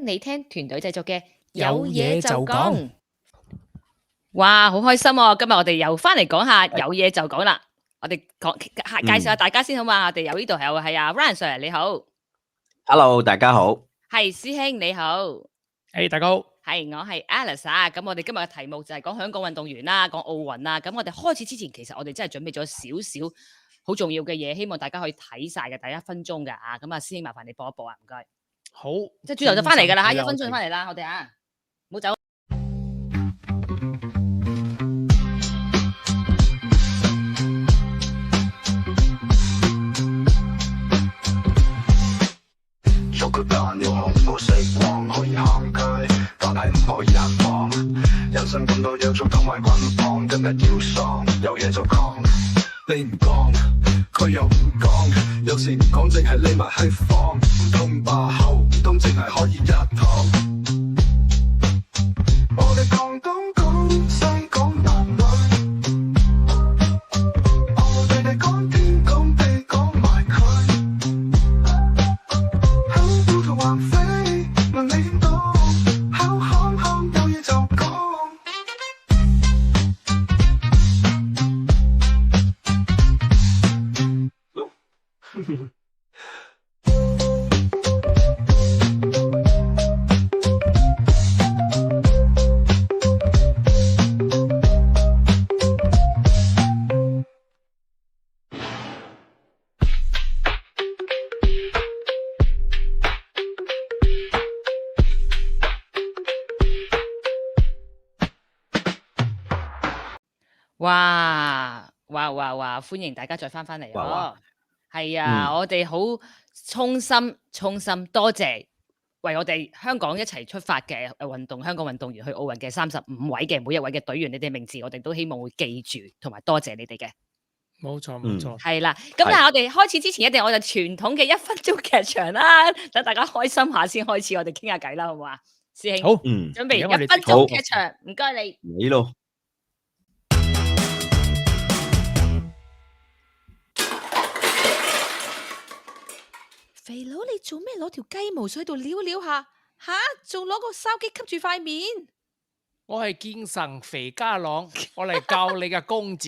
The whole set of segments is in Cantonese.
你聽團隊製作嘅有嘢就講。哇，好開心喎！今日我哋又翻嚟講下有嘢就講啦。我哋介紹下大家先好嘛？我哋有呢度係阿 Ryan Sir 你好 ，Hello，大家好，係師兄你好，大家好，係我係 Alice 啊。咁我哋今日嘅題目就係講香港運動員啦，講奧運啦。咁我哋開始之前，其實我哋真係準備咗少少好重要嘅嘢，希望大家可以睇晒嘅第1分鐘㗎啊。咁啊，師兄麻煩你播一播啊，唔該。好，即係轉頭就翻嚟㗎啦嚇，1分鐘就翻嚟啦，我哋啊，唔好走。做個蛋要紅冇食光，可以行街，但係唔可以行房。人生咁多約束同埋捆綁，今日要喪，有嘢就講。你唔講，佢又唔講，有時唔講淨係匿埋喺房，唔通把口，唔通淨係可以一堂。我哋廣東講西講男女，我哋講天講地講埋佢。口同橫飛，問你點講，口行行有嘢就講。哇！歡迎大家再翻嚟哇哦。係啊，我哋好衷心多謝為我哋香港一齊出發嘅香港運動員去奧運嘅35位嘅每一位嘅隊員，你哋名字我哋都希望會記住，同埋多謝你哋嘅。冇錯。係啦，咁但係我哋開始之前一定我就傳統嘅1分鐘劇場啦，等大家開心下先開始，我哋傾下偈啦，好唔好啊？師兄，好，準備而家我哋1分鐘劇場，唔該你。你咯，肥佬，你做咩攞條雞毛水喺度撩下？吓，仲攞個筲箕吸住塊面？我係健神肥家朗，我嚟教你嘅公子。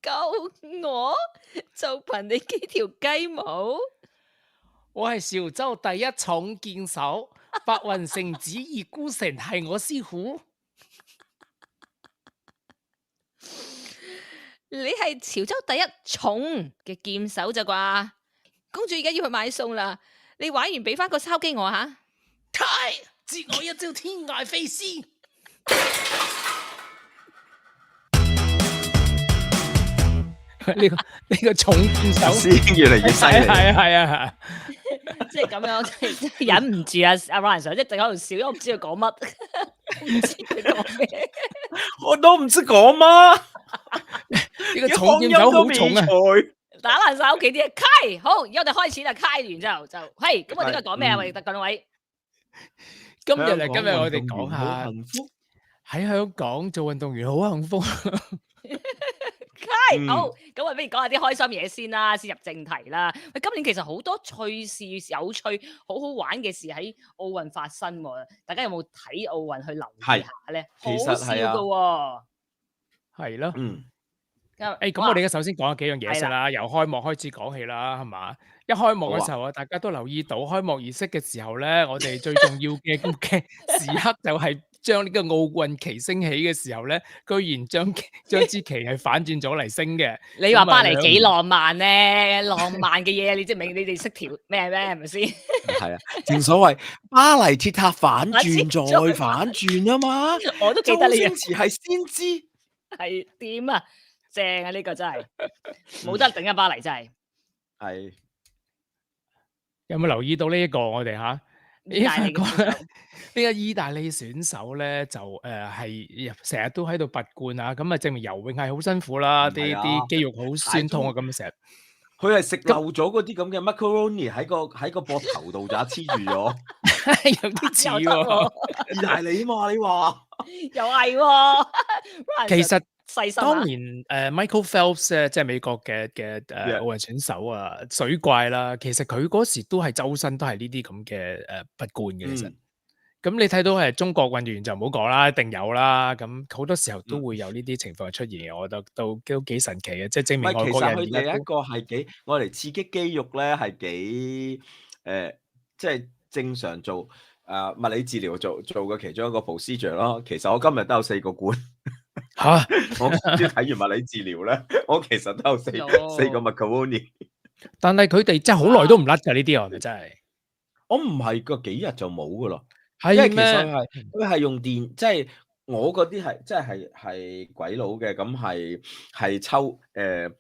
救我！就憑你幾條雞毛？我係潮州第一重劍手，白雲城子葉孤城係我師傅。你係潮州第一重嘅劍手咋啩？公主而家要去買餸啦，你玩完俾翻個筲箕我吓。太，接我一招天涯飛絲。呢個重劍手師兄越嚟越犀利，係啊，即係咁樣，真係忍唔住啊！阿 Ryan Sir 一直喺度笑，因為我唔知佢講乜，唔知佢講咩，我都唔識講乜。呢個重劍手好重啊！打爛晒屋企啲嘢。開好，而家我哋開始啦。開完之後就係咁，我點解講咩啊？我哋得兩位。今日我哋講下好幸福喺香港做運動員好幸福。好，咁我不如講下啲開心嘢先啦，先入正題啦。喂，今年其實好多趣事、有趣、好好玩嘅事喺奧運發生喎。大家有冇睇奧運去留意下咧？好笑噶喎。係咯。咁哇我哋而家首先講下幾樣嘢先啦，由開幕開始講起啦，係嘛？一開幕嘅時候啊，大家都留意到開幕儀式嘅時候咧，我哋最重要嘅時刻就係將呢個奧運旗升起嘅時候咧，居然將支旗係反轉咗嚟升嘅。你話巴黎幾浪漫咧？浪漫嘅嘢你知唔明？你哋識條咩係咪先？係啊，正所謂巴黎鐵塔反轉再反轉啊嘛。我都記得你周星馳係先知，係點啊？正啊！呢個真係冇得頂啊！巴黎真係。係有冇留意到呢一個我哋嚇？呢個意大利選手咧就係成日都喺度拔罐啊，咁啊證明游泳係好辛苦啦，啲肌肉好酸痛啊，咁成日佢係食漏咗嗰啲咁嘅 macaroni 喺個膊頭度咋，黐住咗，有啲似喎。意大利嘛，你話又係喎。其實細心當啊！年Michael Phelps 咧，即係美國嘅奧運選手啊，水怪啦，其實佢嗰時都係周身都係呢啲咁嘅拔罐嘅，其實。咁你睇到係中國運動員就唔好講啦，一定有啦。咁好多時候都會有呢啲情況出現嘅，我覺得都幾神奇嘅，即係證明外國人而家其實佢哋一個係幾我嚟刺激肌肉咧，係幾即係正常做物理治療做嘅其中一個 procedure 咯。其實我今日都有4個罐嚇，我即係睇完物理治療咧，我其實都有四個 macaroni。但係佢哋真係好耐都唔甩㗎呢啲啊，係咪真係？我唔係個幾日就冇噶啦。係因為其實咩？佢係用電，即係我嗰啲係即係鬼佬嘅，咁係抽係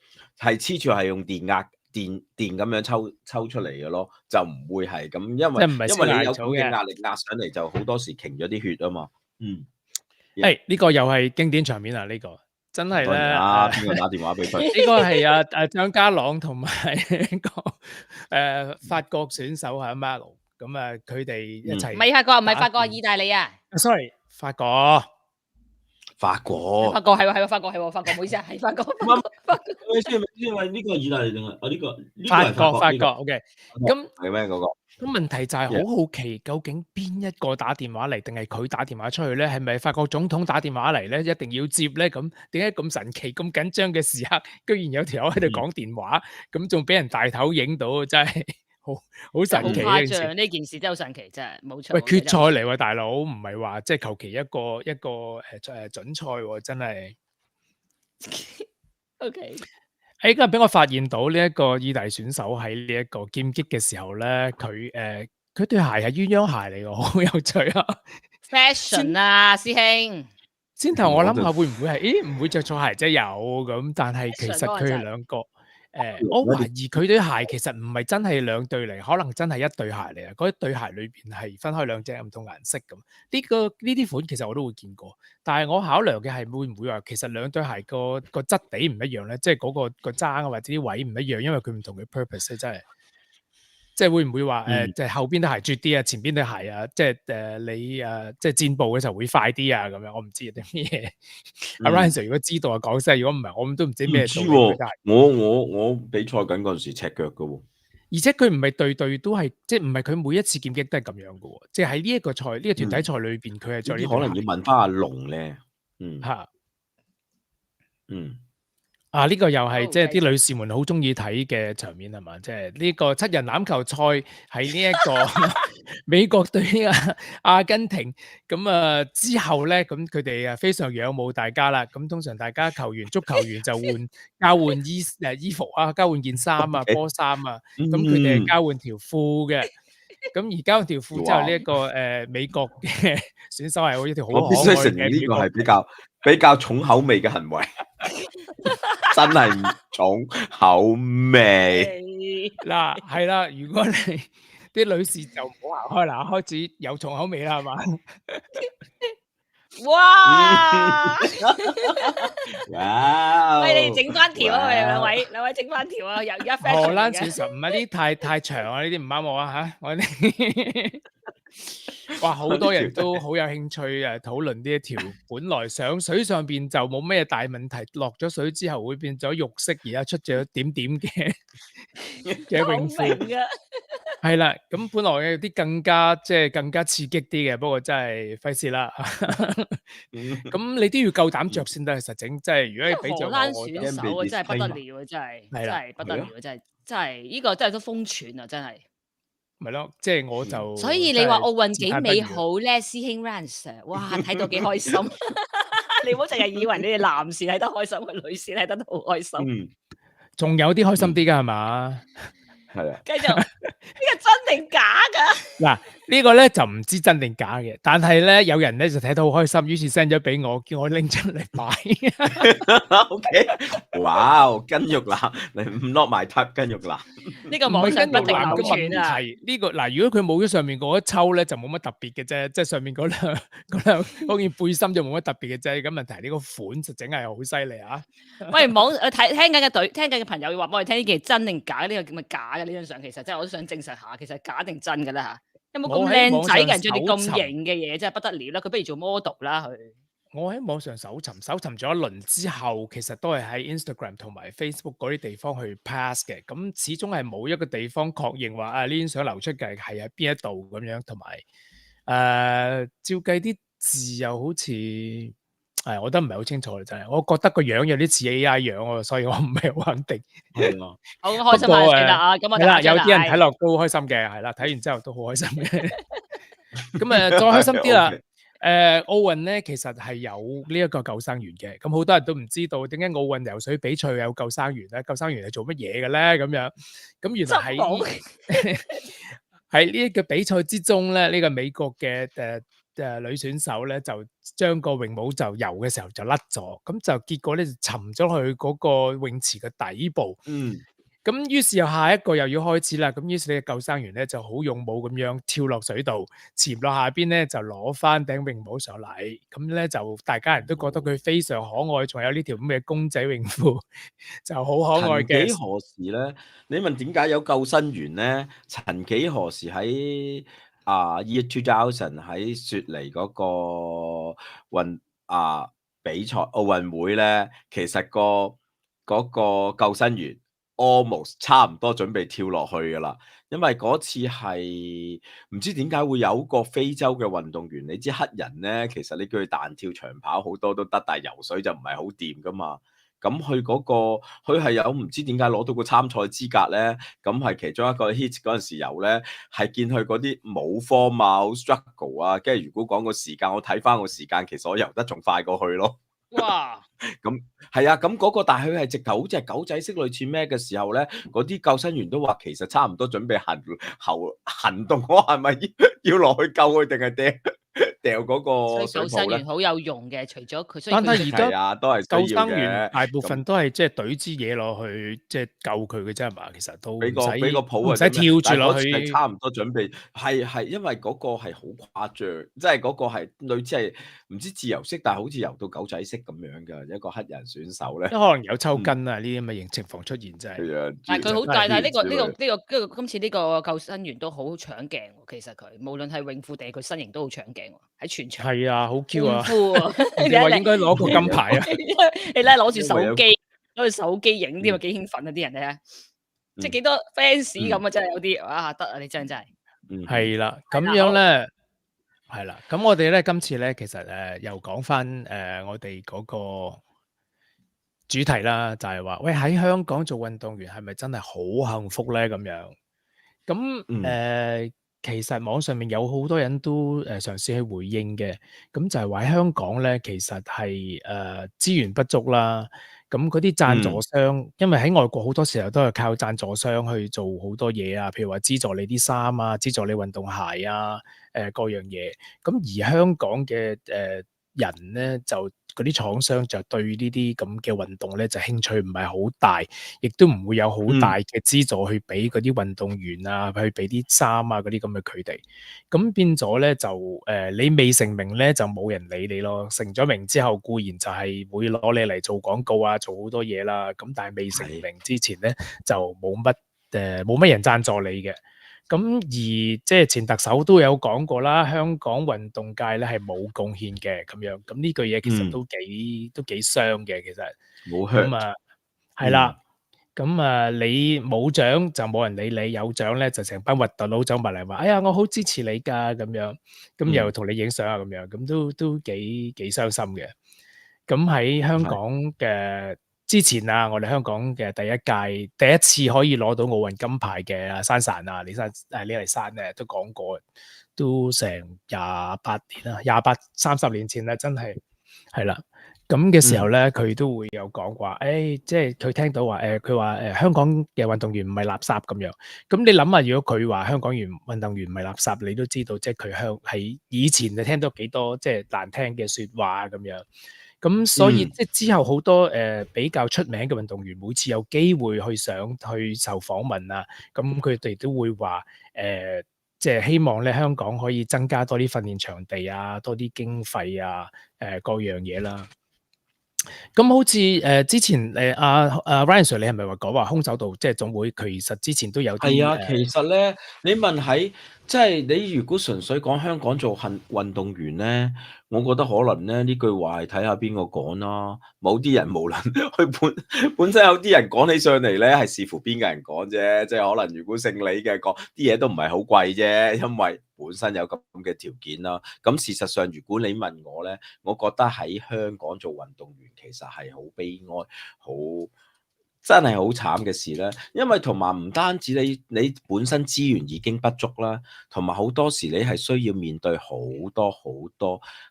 黐住係用電壓電咁樣抽出嚟嘅咯，就唔會係咁，因為你有嘅壓力壓上嚟，就好多時停咗啲血啊嘛。呢個又係經典場面啊！呢個真係咧，邊個打電話俾佢？呢個係張家朗同埋呢個法國選手係 Malo。咁啊，佢哋一齊唔係法國，意大利啊。Sorry， 法國係法國，唔好意思啊，係法國。先，呢個係意大利定係呢個？法國 OK。咁係咩嗰個？咁問題就係好好奇，究竟邊一個打電話嚟，定係佢打電話出去咧？係咪法國總統打電話嚟咧？一定要接咧？咁點解咁神奇、咁緊張嘅時刻，居然有條友喺度講電話，咁仲俾人大頭影到，真係好神奇好誇張，呢件事真係好神奇，真係冇錯。喂，決賽嚟喎，大佬，唔係話即係求其一個準賽喎，真係。OK。今日俾我發現到呢一個意大利選手喺呢一個劍擊嘅時候咧，佢對鞋係鴛鴦鞋嚟㗎，好有趣啊 ！Fashion 啊，師兄。先頭我諗下會唔會係？唔會着錯鞋啫，有咁，但係其實佢哋兩個。我懷疑佢對鞋其實唔係真係兩對嚟，可能真係一對鞋嚟啊！嗰一對鞋裏邊係分開兩隻唔同顏色咁。呢啲款其實我都會見過，但係我考量嘅係會唔會話其實兩對鞋個質地唔一樣咧？即係嗰個踭啊或者啲位唔一樣，因為佢唔同嘅 purpose 真係。即係會唔會話即係後邊對鞋絕啲啊，前邊對鞋啊，即係你即係戰步嘅時候會快啲啊咁樣，我唔知啲咩嘢。阿 Ryan 如果知道啊講聲，如果唔係我都唔知咩。唔知喎，我比賽緊嗰陣時赤腳嘅喎。而且佢唔係對都係，即係唔係佢每一次劍擊都係咁樣嘅喎。即係喺呢一個賽呢個團體賽裏邊，佢係着呢。可能要問翻阿龍咧。呢個又係即係啲女士們好中意睇嘅場面係嘛？即係呢個7人欖球賽喺呢一個美國對呢個阿根廷咁之後咧，咁佢哋非常仰慕大家啦。咁通常大家足球員就交換衣服啊，交換件衫啊，波衫啊。咁佢哋係交換條褲嘅。咁而交換條褲之後，呢一個美國嘅選手係好一條好可愛嘅。我必須承認呢個係比較重口味嘅行為。真係唔重口味嗱，係啦，如果你啲女士就唔好行開啦，開始有重口味啦，係嘛？哇！喂，你整翻條啊！兩位整翻條啊！又一 fashion 荷蘭選手唔係呢啲太長啊，呢啲唔啱我啊嚇！我哋哇，好多人都好有興趣討論呢一條本來上水上邊就冇咩大問題，落咗水之後會變咗肉色，而家出咗點點嘅泳褲。係啦，咁本來有啲更加刺激啲嘅，不過真係費事啦。咁你都要夠膽着先得，實整即係如果你俾著我，荷蘭選手啊，真係不得了啊！真係不得了，真係呢個真係都瘋傳啊！真係。咪咯，即係我就。所以你話奧運幾美好咧，師兄 Rance， 哇，睇到幾開心。你唔好淨係以為你哋男士睇得開心，女士睇得都好開心。仲有啲開心啲㗎係嘛？係啊，繼續，呢個真定假㗎？嗱，呢個咧就唔知真定假嘅，但係咧有人咧就睇到好開心，於是 send 咗俾我，叫我拎出嚟擺。OK，哇，筋肉男，你唔落埋 type 筋肉男。呢個網上不停流傳啊！呢個嗱，如果佢冇咗上面嗰一抽咧，就冇乜特別嘅啫，即係上面嗰兩嗰件背心就冇乜特別嘅啫。咁問題呢個款就整係好犀利啊！喂，聽緊嘅朋友要話俾我哋聽呢件真定假？呢個叫咪假嘅呢張相，其實真係我都想證實下，其實假定真㗎啦嚇。有冇咁靚仔嘅人着啲咁型嘅嘢，真係不得了啦！佢不如做 model 啦佢。我喺網上搜尋咗一輪之後，其實都係喺 Instagram 同埋 Facebook 嗰啲地方去 pass 嘅。咁始終係冇一個地方確認話啊呢張相流出嘅係喺邊一度咁樣，同埋照計啲字又好似我覺得唔係好清楚啦，真係。我覺得個樣有啲似 AI 樣喎，所以我唔係好肯定。係啊，好開心啊！算啦啊，咁我係啦，有啲人睇睇落都好開心嘅，係啦，睇完之後都好開心嘅。咁再開心啲啦。 OK 奧運咧其實係有呢一個救生員嘅，咁好多人都唔知道點解奧運游水比賽有救生員咧？救生員係做乜嘢嘅咧？咁樣，咁原來喺呢一個比賽之中咧，呢個美國嘅女選手咧就將個泳帽就游嘅時候就甩咗，咁就結果咧就沉咗去嗰個泳池嘅底部。咁於是又下一個又要開始啦，咁於是呢個救生員咧就好勇武咁樣跳落水度，潛落下邊咧就攞翻頂泳帽上嚟，咁咧就大家人都覺得佢非常可愛，仲有呢條咁嘅公仔泳褲就好可愛嘅。曾幾何時咧？你問點解有救生員咧？曾幾何時喺Year 2000喺雪梨嗰個比賽奧運會咧，其實嗰個救生員 almost 差唔多準備跳落去噶啦，因為嗰次係唔知點解會有個非洲嘅運動員，你知黑人咧，其實你叫佢彈跳長跑好多都得，但係游水就唔係好掂噶嘛。咁佢係有唔知點解攞到個參賽資格咧，咁係其中一個 hit 嗰陣時游咧，係見佢嗰啲冇 form 啊，好 struggle 啊，跟住如果講個時間，我睇翻個時間，其實我游得仲快過去咯。哇！咁係啊，咁嗰個但係佢係直頭好似係狗仔式類似咩嘅時候咧，嗰啲救生員都話其實差唔多準備行動，我係咪要落去救佢定係掉嗰個所以救生員好有用嘅，除咗佢，但係而家都係救需要生員嘅。大部分都係即係懟支嘢落去，即係救佢嘅啫係嘛？其實都俾個抱唔使跳住落去。係差唔多準備，係因為嗰個係好誇張，即係嗰個係類似係唔知自由式，但係好似游到狗仔式咁樣嘅一個黑人選手咧。可能有抽筋啊呢啲咁嘅情況出現真係。係啊，但係佢好，但係呢個個今次呢個救生員都好搶鏡喎。其實佢無論係泳褲定係佢身形都好搶鏡喎，喺全場。係啊，好 Q 啊！你話應該攞個金牌啊！你咧攞住手機，攞住手機影啲啊，幾興奮啊！啲人咧，即係幾多 fans 咁啊！真係有啲啊，得啊！你真係。係啦，咁樣咧，係啦，咁我哋咧今次咧，其實又講翻我哋嗰個主題啦，就係話喂喺香港做運動員係咪真係好幸福咧？咁樣，咁其實網上面有好多人都嘗試去回應嘅，咁就係話喺香港咧，其實係資源不足啦。咁嗰啲贊助商，因為喺外國好多時候都係靠贊助商去做好多嘢啊，譬如話資助你啲衫啊，資助你運動鞋啊，各樣嘢。咁而香港嘅人咧就嗰啲廠商就對呢啲咁嘅運動咧就興趣唔係好大，亦都唔會有好大嘅資助去俾嗰啲運動員啊，去俾啲衫啊嗰啲咁嘅佢哋。咁變咗咧就你未成名咧就冇人理你咯，成咗名之後固然就係會攞你嚟做廣告啊，做好多嘢啦。咁但係未成名之前咧就冇乜人贊助你嘅。咁而即係前特首都有講過啦，香港運動界咧係冇貢獻嘅咁樣，咁呢句嘢其實都幾傷嘅，其實冇香咁啊，係啦，咁啊你冇獎就冇人理你，有獎咧就成班核突佬走埋嚟話，哎呀我好支持你㗎咁樣，咁又同你影相啊咁樣，咁都幾傷心嘅。咁喺香港嘅之前啊，我哋香港嘅第一次可以攞到奧運金牌嘅阿珊珊啊，李麗珊咧都講過，都成28年啦，30年前啦，真係啦。咁嘅時候咧，佢都會有講話，即係佢聽到話，佢話香港嘅運動員唔係垃圾咁樣。咁你諗下，如果佢話香港運動員唔係垃圾，你都知道，即係佢喺以前就聽到幾多即係難聽嘅説話咁樣。咁所以即係之後好多比較出名嘅運動員，每次有機會去受訪問啊，咁佢哋都會話即係希望咧香港可以增加多啲訓練場地啊，多啲經費啊，各樣嘢啦。咁好似之前阿 Ryan Sir 你係咪話講話空手道即係總會其實之前都有啲係啊，其實咧你問喺即係你如果純粹講香港做運動員咧，我覺得可能咧呢句話係睇下邊個講啦。某啲人無論佢本身有啲人講起上嚟咧，係視乎邊個人講啫。即係可能如果姓李嘅講啲嘢都唔係好貴啫，因為本身有咁嘅條件啦。咁事實上，如果你問我咧，我覺得喺香港做運動員其實係好悲哀，好真係好慘嘅事啦。因為同埋唔單止你本身資源已經不足啦，同埋好多時你係需要面對好多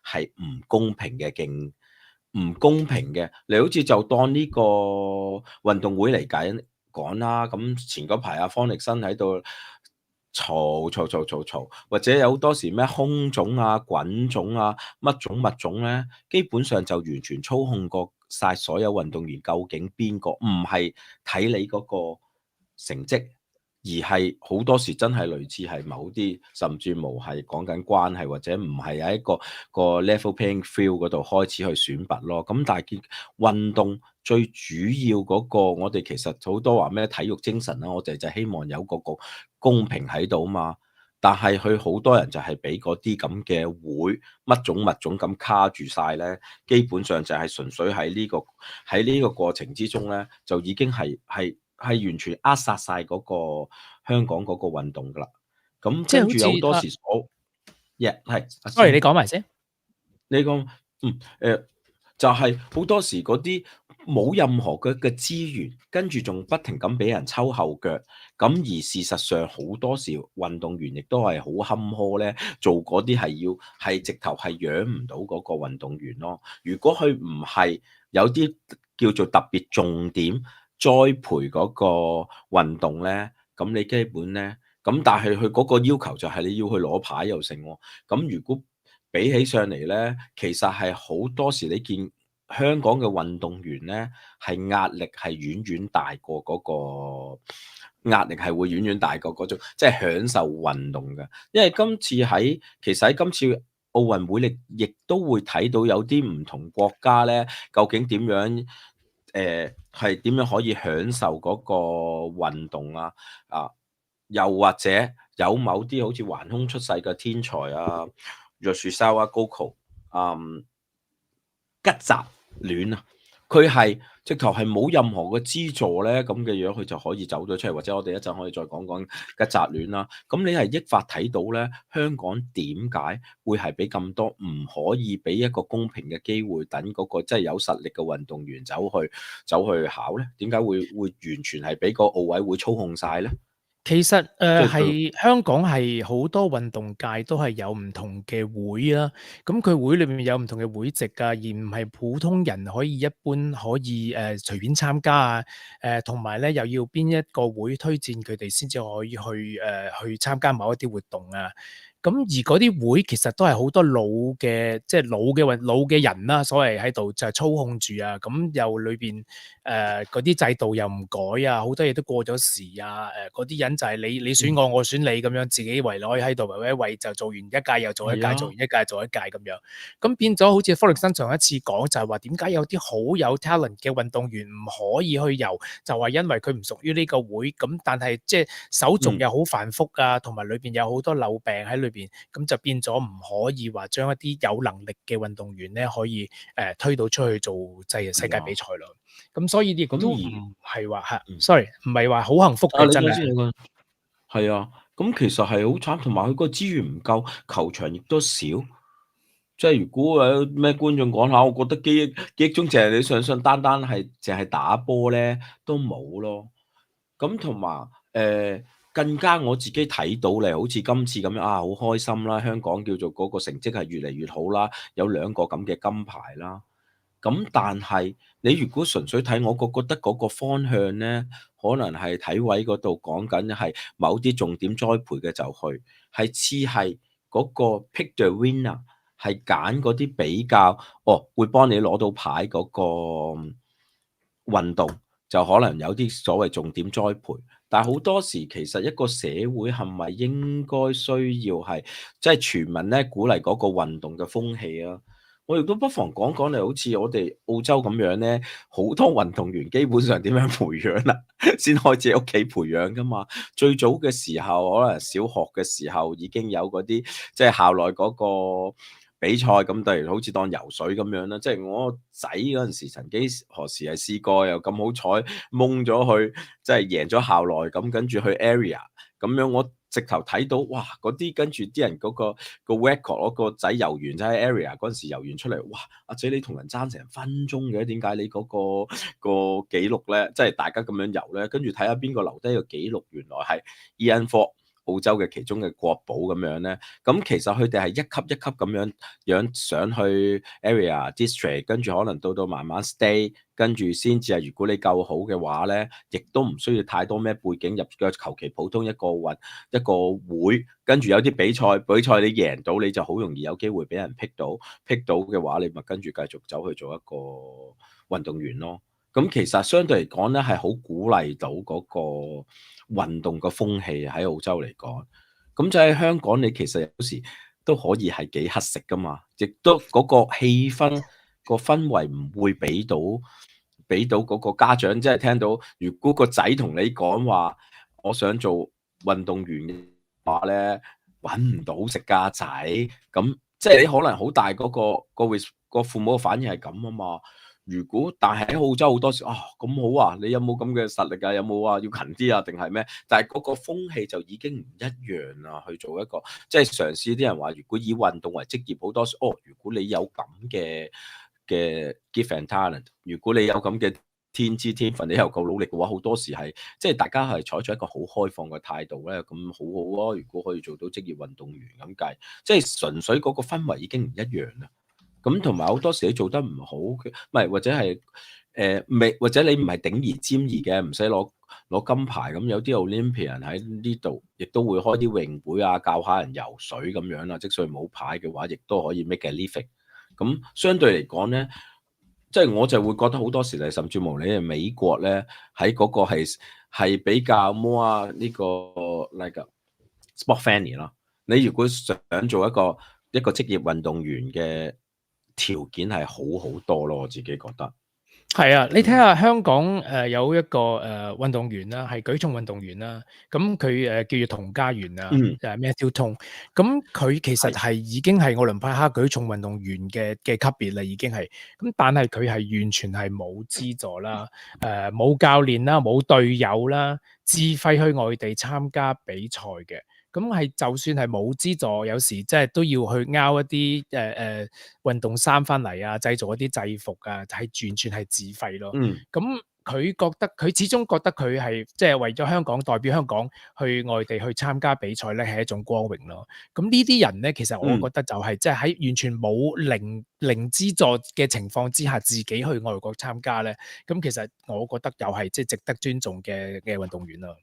係唔公平嘅唔公平嘅。你好似就當呢個運動會嚟講啦，咁前嗰排阿方力申喺度嘈，或者有好多時咩空種啊、滾種啊、乜種物種咧，基本上就完全操控過晒所有運動員究竟邊個，唔係睇你嗰個成績，而係好多時真係類似係某啲，甚至無係講緊關係，或者唔係喺一個 level playing field 嗰度開始去選拔咯。咁但係見運動最主要嗰個，我哋其實好多話咩體育精神啦，我哋就希望有個公平喺度嘛。但係佢好多人就係俾嗰啲咁嘅會乜種物種咁卡住晒咧，基本上就係純粹喺呢個過程之中咧，就已經係完全扼殺晒嗰個香港嗰個運動噶啦。咁跟住有好多時係，sorry，你講埋先。你講就係好多時嗰啲冇任何嘅資源，跟住仲不停咁俾人抽後腳。咁而事實上好多時運動員亦都係好坎坷咧，做嗰啲係直頭係養唔到嗰個運動員咯。如果佢唔係有啲叫做特別重點栽培嗰個運動咧，咁你基本咧，咁但係佢嗰個要求就係你要去攞牌又成喎。咁如果比起上嚟咧，其實係好多時你見香港嘅運動員咧，係壓力係遠遠大過嗰個壓力係會遠遠大過嗰種即係享受運動嘅。因為其實喺今次奧運會，你亦都會睇到有啲唔同國家咧，究竟點樣係點樣可以享受嗰個運動啊？又或者有某啲好似橫空出世嘅天才啊，若樹沙啊、Goco 吉澤戀啊，佢係直頭係冇任何嘅資助咧，咁嘅樣佢就可以走咗出嚟，或者我哋一陣可以再講講吉澤戀啦。咁你係益發睇到咧，香港點解會係俾咁多唔可以俾一個公平嘅機會，等嗰個即係有實力嘅運動員走去考咧？點解會完全係俾個奧委會操控晒咧？其實係香港係好多運動界都係有唔同嘅會啦，咁佢會裏面有唔同嘅會籍啊，而唔係普通人可以一般可以隨便參加啊，同埋咧又要邊一個會推薦佢哋先至可以去參加某一啲活動啊。咁而嗰啲會其實都係好多老嘅人啦，所謂喺度就係操控住啊，咁又裏邊嗰啲制度又唔改啊，好多嘢都過咗時啊，嗰啲人就係你選我，我選你咁樣，自己圍內喺度圍就做完一屆又做一屆，做完一屆做一屆咁樣，咁變咗好似方力申上一次講就係話點解有啲好有 talent 嘅運動員唔可以去游，就係因為佢唔屬於呢個會，咁但係即係手續又好繁複啊，同埋裏邊有好多漏病喺裏邊，咁就變咗唔可以話將一啲有能力嘅運動員咧可以推到出去做世界比賽咯。咁所以亦都唔係話sorry，唔係話好幸福嘅真係。係啊，咁其實係好慘，同埋佢個資源唔夠，球場亦都少。即係如果有咩觀眾講下，我覺得記憶中淨係你上單係淨係打波咧都冇咯。咁同埋更加我自己睇到咧，好似今次咁樣啊，好開心啦！香港叫做嗰個成績係越嚟越好啦，有2個咁嘅金牌啦。咁但係你如果純粹睇，我覺得嗰個方向咧，可能係體委嗰度講緊係某啲重點栽培嘅就去，係似係嗰個 pick the winner， 係揀嗰啲比較會幫你攞到牌嗰個運動，就可能有啲所謂重點栽培。但係好多時其實一個社會係咪應該需要係即係全民咧鼓勵嗰個運動嘅風氣啊？我亦都不妨講講你好似我哋澳洲咁樣咧，好多運動員基本上點樣培養啦，先開始喺屋企培養噶嘛。最早嘅時候，可能小學嘅時候已經有嗰啲即係校內嗰個比賽咁，例如好似當游水咁樣啦。即係我仔嗰陣時，曾幾何時係試過又咁好彩蒙咗去，即係贏咗校內咁，跟住去 area 咁樣我。直頭睇到哇！嗰啲跟住啲人嗰個 record 嗰個仔游完就喺 area 嗰陣時游完出嚟，哇！阿仔你同人爭成分鐘嘅，點解你嗰個紀錄咧？即係大家咁樣游咧，跟住睇下邊個留低個紀錄，原來係 Ian Thorpe 澳洲嘅其中嘅國寶咁樣咧。咁其實佢哋係一級一級咁樣上去 area district，跟住可能到慢慢 stay。跟住先至係，如果你夠好嘅話咧，亦都唔需要太多咩背景入嘅，求其普通一個會，跟住有啲比賽你贏到，你就好容易有機會俾人pick到嘅話，你咪跟住繼續走去做一個運動員咯。咁其實相對嚟講咧，係好鼓勵到嗰個運動嘅風氣喺澳洲嚟講。咁就喺香港，你其實有時都可以係幾乞食噶嘛，亦都嗰個氣氛。個氛圍唔會俾到嗰個家長，即係聽到如果個仔同你講話，我想做運動員嘅話咧，揾唔到食家仔，咁即係你可能好大嗰個父母嘅反應係咁啊嘛。但係喺澳洲好多時咁好啊，你有冇咁嘅實力啊？有冇話要勤啲啊？定係咩？但係嗰個風氣就已經唔一樣啦。去做一個即係嘗試，啲人話，如果以運動為職業，好多時如果你有咁嘅 gift and talent， 如果你有咁嘅天資天分，你又夠努力嘅話，好多時係即係大家係採取一個好開放嘅態度咧，咁好好啊！如果可以做到職業運動員咁計，即係純粹嗰個氛圍已經唔一樣啦。咁同埋好多時你做得唔好嘅，唔係或者係未或者你唔係頂而尖而嘅，唔使攞金牌咁，有啲 Olympian 喺呢度，亦都會開啲泳會啊，教下人游水咁樣啦。即使冇牌嘅話，亦都可以 make a living。咁相對嚟講咧，即係我就會覺得好多時咧，甚至乎你係美國咧，喺嗰個係比較 more 呢個 like sport friendly 咯。你如果想做一個職業運動員嘅條件係好多咯，我自己覺得。係啊，你睇下香港有一個運動員啦，係舉重運動員啦，咁佢叫做童家源啊，Matthew Tong，咁佢其實係已經係奧林匹克舉重運動員嘅級別啦，已經係，咁但係佢係完全係冇資助啦，冇教練啦，冇隊友啦，自費去外地參加比賽嘅。咁係就算係冇資助，有時即係都要去拗一啲運動衫翻嚟啊，製造一啲制服啊，係完全係自費咯。咁佢始終覺得佢係即係為咗香港代表香港去外地去參加比賽咧，係一種光榮咯。咁呢啲人咧，其實我覺得就係即係喺完全冇零資助嘅情況之下，自己去外國參加咧，咁其實我覺得又係即係值得尊重嘅運動員咯。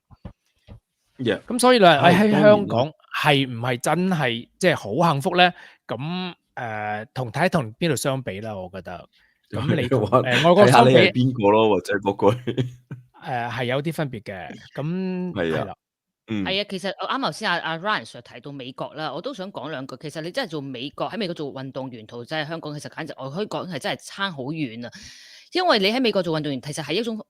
咁所以咧喺香港係唔係真係即係好幸福咧？咁同邊度相比啦？我覺得咁你外國相比係邊個咯？或者嗰句係有啲分別嘅。咁係啦，係啊，其實我啱頭先阿 Ryan Sir 提到美國啦，我都想講兩句。其實你真係喺美國做運動員同即係香港，其實簡直我可以講係真係差好遠啊！因為你喺美國做運動員，其實係一種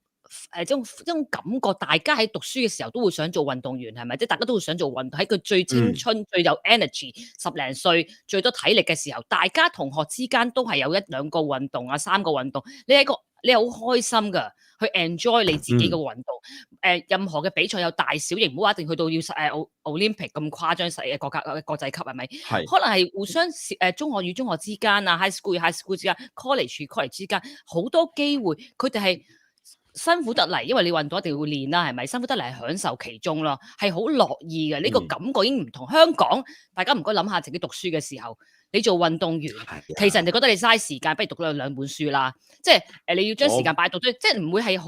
感覺，大家喺讀書嘅時候都會想做運動員，係咪？即係大家都會想做運動，喺佢最青春、最有 energy、10零歲、最多體力嘅時候，大家同學之間都係有1、2個運動啊，3個運動，你係好開心噶，去 enjoy 你自己嘅運動。任何嘅比賽有大小型，唔好話一定去到要Olympic 咁誇張嘅國際級，係咪？係。可能係互相中學與中學之間啊 ，high school 與 high school 之間 ，college 與 college 之間，好多機會，佢哋係辛苦得嚟，因為你運動一定要練啦，係咪？辛苦得嚟係享受其中咯，係好樂意嘅。呢個感覺已經唔同香港。大家唔該諗下自己讀書嘅時候，你做運動員，其實人哋覺得你嘥時間，不如讀兩本書啦。即係你要將時間擺讀書，即係唔會係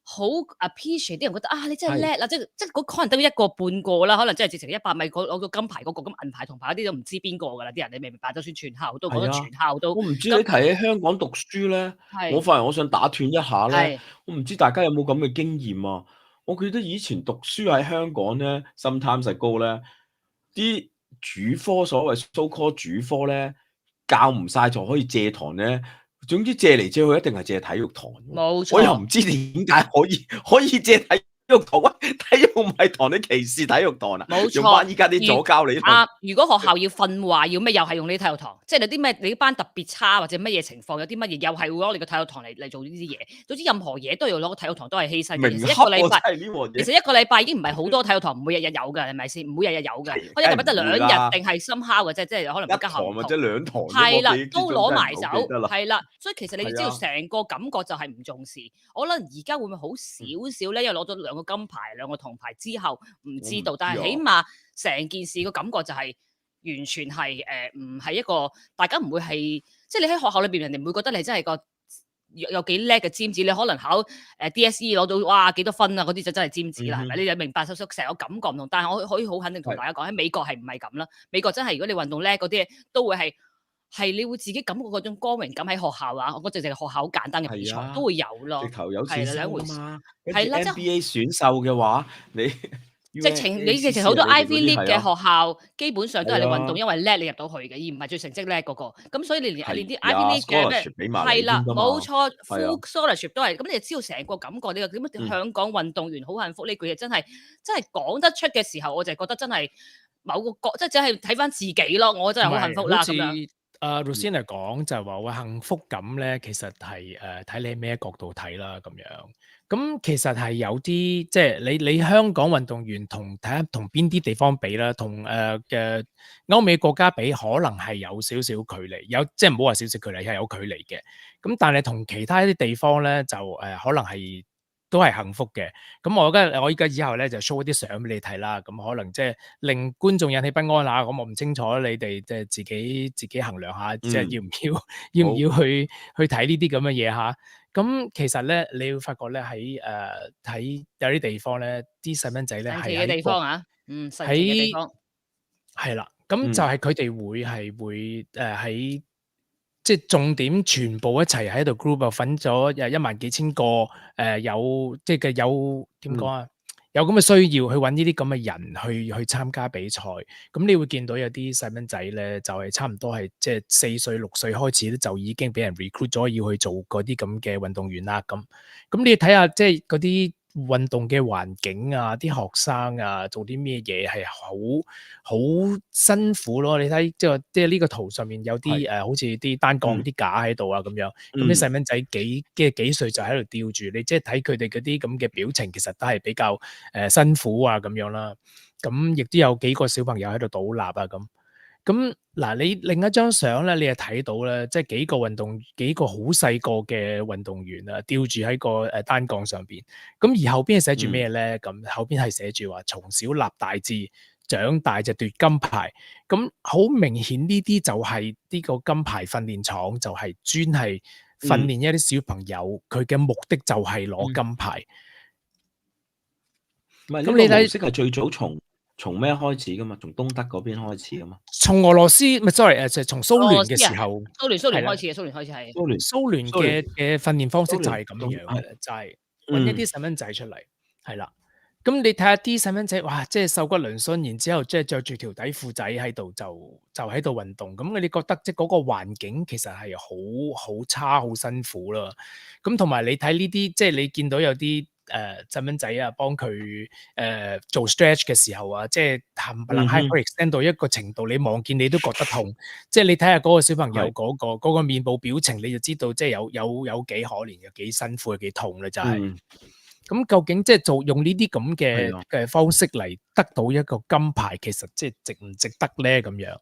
好 appreciate 啲人覺得你真係叻啦，即係可能得1個半個啦，可能真係直情100米攞到金牌嗰個，咁銀牌銅牌嗰啲都唔知邊個㗎啦，啲人你明唔明白？就算全校都覺得全校都。我唔知你提起香港讀書咧，我發現我想打斷一下咧，我唔知大家有冇咁嘅經驗啊？我記得以前讀書喺香港咧 ，sometimes ago 咧，啲主科所謂 so called 主科咧，教唔晒就可以借堂咧。總之借嚟借去一定係借體育堂喎。冇錯。我又唔知點解可以借體育堂，喂，體育唔係堂，你歧視體育堂啊？冇錯。用翻依家啲左膠你堂。如果學校要訓話要咩，又係用你體育堂，即係你啲咩你班特別差或者乜嘢情況，有啲乜嘢又係會攞你個體育堂嚟做呢啲嘢。總之任何嘢都要攞個體育堂，都係犧牲嘅。明其實一個禮拜，真係呢樣嘢。其實一個禮拜已經唔係好多體育堂，唔會日日有㗎，係咪先？唔會日日有㗎，可能一個禮拜得2日定係somehow嘅啫，即係可能一比較後堂或者2堂。係啦，都攞埋手，係係啦。所以其實你知道係啊成個感覺就係唔重視。我諗而家會唔會好少少咧？因為攞咗2個金牌、2個銅牌之後，唔知道。但係起碼成件事個感覺就係完全係唔係一個大家唔會係即係你喺學校裏邊，人哋唔會覺得你真係個有幾叻嘅尖子。你可能考DSE 攞到哇幾多分啊，嗰啲就真係尖子啦，係咪？你就明白成個感覺唔同。但係我可以好肯定同大家講，喺美國係唔係咁啦？美國真係如果你運動叻嗰啲都會係你會自己感覺嗰種光榮感喺學校啊！我覺得淨係學校好簡單嘅比賽都會有咯，直頭有錢收㗎嘛。係啦，即係 NBA 選秀嘅話，你直情好多 Ivy League 嘅學校，基本上都係你運動係因為叻你入到去嘅，而唔係最成績叻嗰個。咁所以你連啲 Ivy 係啊 League 嘅咩 scholarship 俾埋你係啦，添㗎嘛冇錯係啊，full scholarship 都係。咁你就知道成個感覺呢個點解香港運動員好幸福呢句嘢真係講得出嘅時候，我就覺得真係某個角即係真係睇翻自己咯。我真係好幸福啦咁樣。Rosanna 講就係話我幸福感咧，其實係睇你咩角度睇啦咁樣。咁其實係有啲即係你香港運動員睇下同邊啲地方比啦，同嘅歐美國家比，可能係有少少距離，即係唔好話少少距離，係有距離嘅。咁但係同其他一啲地方咧，就可能係都係幸福嘅。咁我依家以後咧就 show 一啲相俾你睇啦。咁可能即係令觀眾引起不安啦。咁我唔清楚你哋即係自己衡量下，即係要唔要去睇呢啲咁嘅嘢嚇。咁其實咧，你會發覺咧喺有啲地方咧，啲細蚊仔咧係喺地方啊，神奇嘅地方係啦。咁就係佢哋會喺即係重點全部一齊喺度 group 分咗1萬幾千個有即係有點講啊？有咁嘅需要去揾呢啲咁嘅人去參加比賽，咁你會見到有啲細蚊仔咧，就係差唔多係即係4歲6歲開始咧，就已經俾人 recruit 咗要去做嗰啲咁嘅運動員啦。咁你睇下即係嗰啲運動嘅環境啊，啲學生啊，做啲咩嘢係好辛苦咯。你睇即係呢個圖上面有啲好似啲單槓啲架喺度啊咁樣，咁啲細蚊仔幾歲就喺度吊住你，即係睇佢哋嗰啲咁嘅表情，其實都係比較辛苦啊咁樣啦。咁亦都有幾個小朋友喺度倒立啊咁。咁嗱，你另一張相咧，你係睇到咧，即係幾個好細個嘅運動員啊，吊住喺個單槓上邊。咁而後邊係寫住咩咧？咁後邊係寫住話從小立大志，長大就奪金牌。咁好明顯呢啲就係呢個金牌訓練廠，就係專係訓練一啲小朋友，佢嘅目的就係攞金牌。唔係，咁你睇模式係最早從咩開始噶嘛？從東德嗰邊開始噶嘛？從俄羅斯唔係 sorry 就係從蘇聯嘅時候，蘇聯開始嘅，蘇聯開始係蘇聯嘅訓練方式就係咁樣嘅，就係揾一啲細蚊仔出嚟，係啦。咁你睇下啲細蚊仔，哇！即係瘦骨嶙峋，然之後即係着住條底褲仔喺度就喺度運動。咁你覺得即係嗰個環境其實係好差、好辛苦啦。咁同埋你睇呢啲，即係你見到有啲細蚊仔啊，幫佢做 stretch 嘅時候啊，即係冚唪唥 hyperextend 到一個程度，你望見你都覺得痛。即係你睇下嗰個小朋友嗰個面部表情，你就知道即係有幾可憐，有幾辛苦，有幾痛啦，就係。咁究竟即係用呢啲咁嘅方式嚟得到一個金牌，其實即係值唔值得咧？咁樣，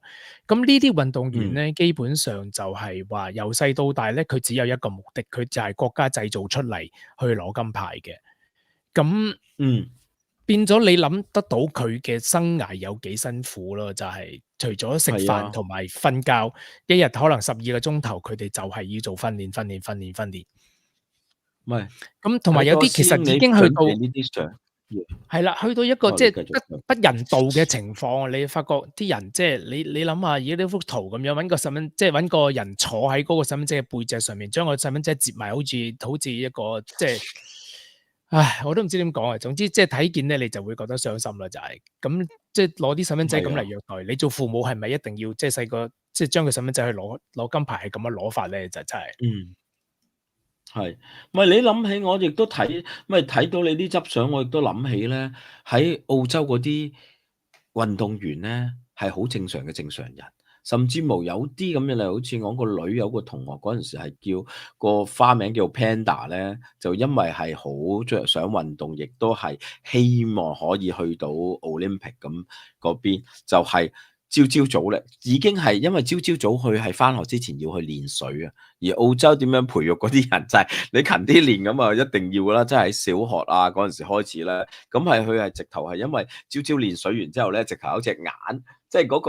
咁呢啲運動員咧，基本上就係話由細到大咧，佢只有一個目的，佢就係國家製造出嚟去攞金牌嘅。咁變咗你諗得到佢嘅生涯有幾辛苦咯？就係除咗食飯同埋瞓覺，一日可能12個鐘頭，佢哋就係要做訓練。唔係，咁同埋有啲其實已經去到呢啲相，係啦，去到一個即係不人道嘅情況。你發覺啲人即係你諗下，而家呢幅圖咁樣揾個細蚊，即係揾個人坐喺嗰個細蚊仔嘅背脊上面，將個細蚊仔摺埋，好似一個即係，唉，我都唔知點講啊。總之即係睇見咧，你就會覺得傷心啦，就係咁。即係攞啲細蚊仔咁係啊嚟虐待，你做父母係咪一定要即係細個即係將個細蚊仔去攞金牌係咁樣攞法咧？就真係。嗯。係，咪你諗起我亦都睇，咪睇到你啲執相，我亦都諗起咧，喺澳洲嗰啲運動員咧係好正常嘅正常人，甚至無有啲咁嘅，例如好似我個女有個同學嗰陣時係叫個花名叫 Panda 咧，就因為係好想運動，亦都係希望可以去到 Olympic 咁嗰邊，就係、朝早咧，已經係因為朝早去係返學之前要去練水啊。而澳洲點樣培育嗰啲人就係、你勤啲練咁啊，一定要啦。即係喺小學啊嗰陣時開始咧，咁係佢係直頭係因為朝練水完之後咧，直頭有隻眼，即係嗰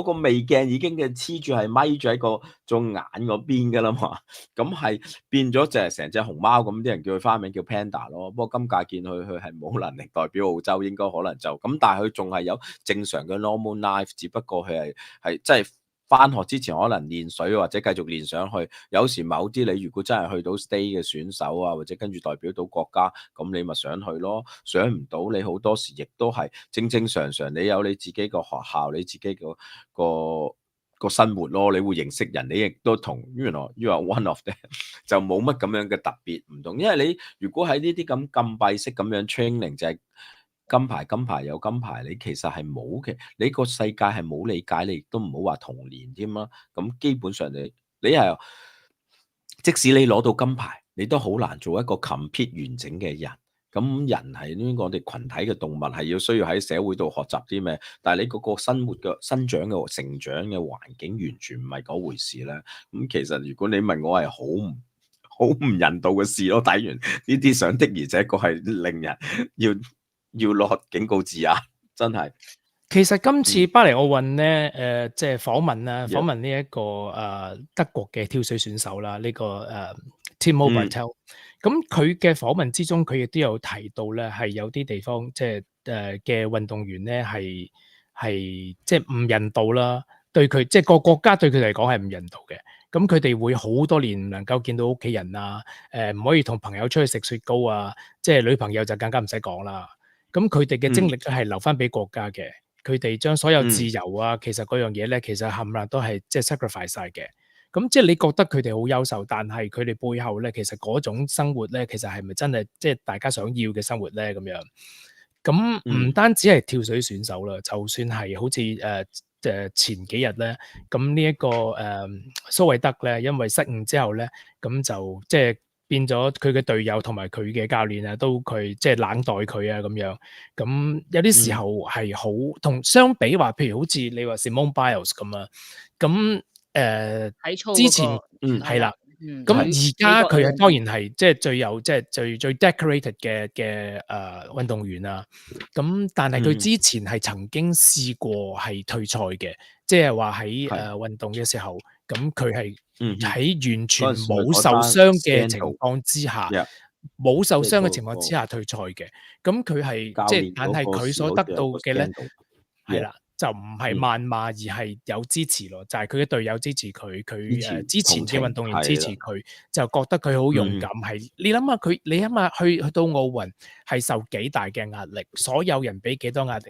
個微鏡已經嘅黐住係咪住喺個眼嗰邊㗎啦嘛。咁係變咗就係成隻熊貓咁，啲人叫佢花名叫 Panda 咯。不過今屆見佢係冇能力代表澳洲，應該可能就咁，但係佢仲係有正常嘅 normal life，只不過佢係即係。返學之前可能練水或者繼續練上去，有時某啲你如果真係去到 stay 嘅選手啊，或者跟住代表到國家，咁你咪上去咯。上唔到你好多時亦都係正常，你有你自己個學校，你自己個生活咯。你會認識人，你亦都同原來 you are one of them 就冇乜咁樣嘅特別唔同。因為你如果喺呢啲咁禁閉式咁樣 training 就係。金牌有金牌，你其實係冇嘅，你個世界係冇理解，你亦都唔好話童年添啦。咁基本上你係，即使你攞到金牌，你都好難做一個 complete 完整嘅人。咁人係呢個我哋群體嘅動物，係要需要喺社會度學習啲咩？但係你嗰個生活嘅生長嘅成長嘅環境完全唔係嗰回事咧。咁其實如果你問我係好唔人道嘅事咯，睇完呢啲相的而且確係令人要落警告字啊！真係，其實今次巴黎奧運咧，即係訪問啦，訪問呢一個德國嘅跳水選手啦，呢個Timo Bartel。咁佢嘅訪問之中，佢亦都有提到咧，係有啲地方即係嘅運動員咧係即係唔人道啦，對佢即係個國家對佢嚟講係唔人道嘅。咁佢哋會好多年唔能夠見到屋企人啊，唔可以同朋友出去食雪糕啊，即係女朋友就更加唔使講啦。咁佢哋嘅精力咧係留翻俾國家嘅，佢哋將所有自由啊，其實嗰樣嘢咧，其實冚唪唥都係即係 sacrifice 晒嘅。咁即係你覺得佢哋好優秀，但係佢哋背後咧，其實嗰種生活咧，其實係咪真係即係大家想要嘅生活咧？咁樣，咁唔單止係跳水選手啦，就算係好似前幾日咧，咁呢一個蘇偉德咧，因為失誤之後咧，咁就即係。變咗佢嘅隊友同埋佢嘅教練啊，都佢即係冷待佢啊咁樣。咁有啲時候係好同相比話，譬如好似你話 Simone Biles 咁啊，咁之前係啦，咁而家佢係當然係即係最有即係最 decorated 嘅運動員啊。咁但係佢之前係曾經試過係退賽嘅，即係話喺運動嘅時候，咁佢係。喺完全冇受傷嘅情況之下，冇受傷嘅情況之下退賽嘅，咁佢係即係，但係佢所得到嘅咧，係啦，就唔係謾罵，而係有支持咯，就係佢嘅隊友支持佢，佢之前嘅運動員支持佢，就覺得佢好勇敢。係你諗下佢，你諗下去到奧運係受幾大嘅壓力，所有人俾幾多壓力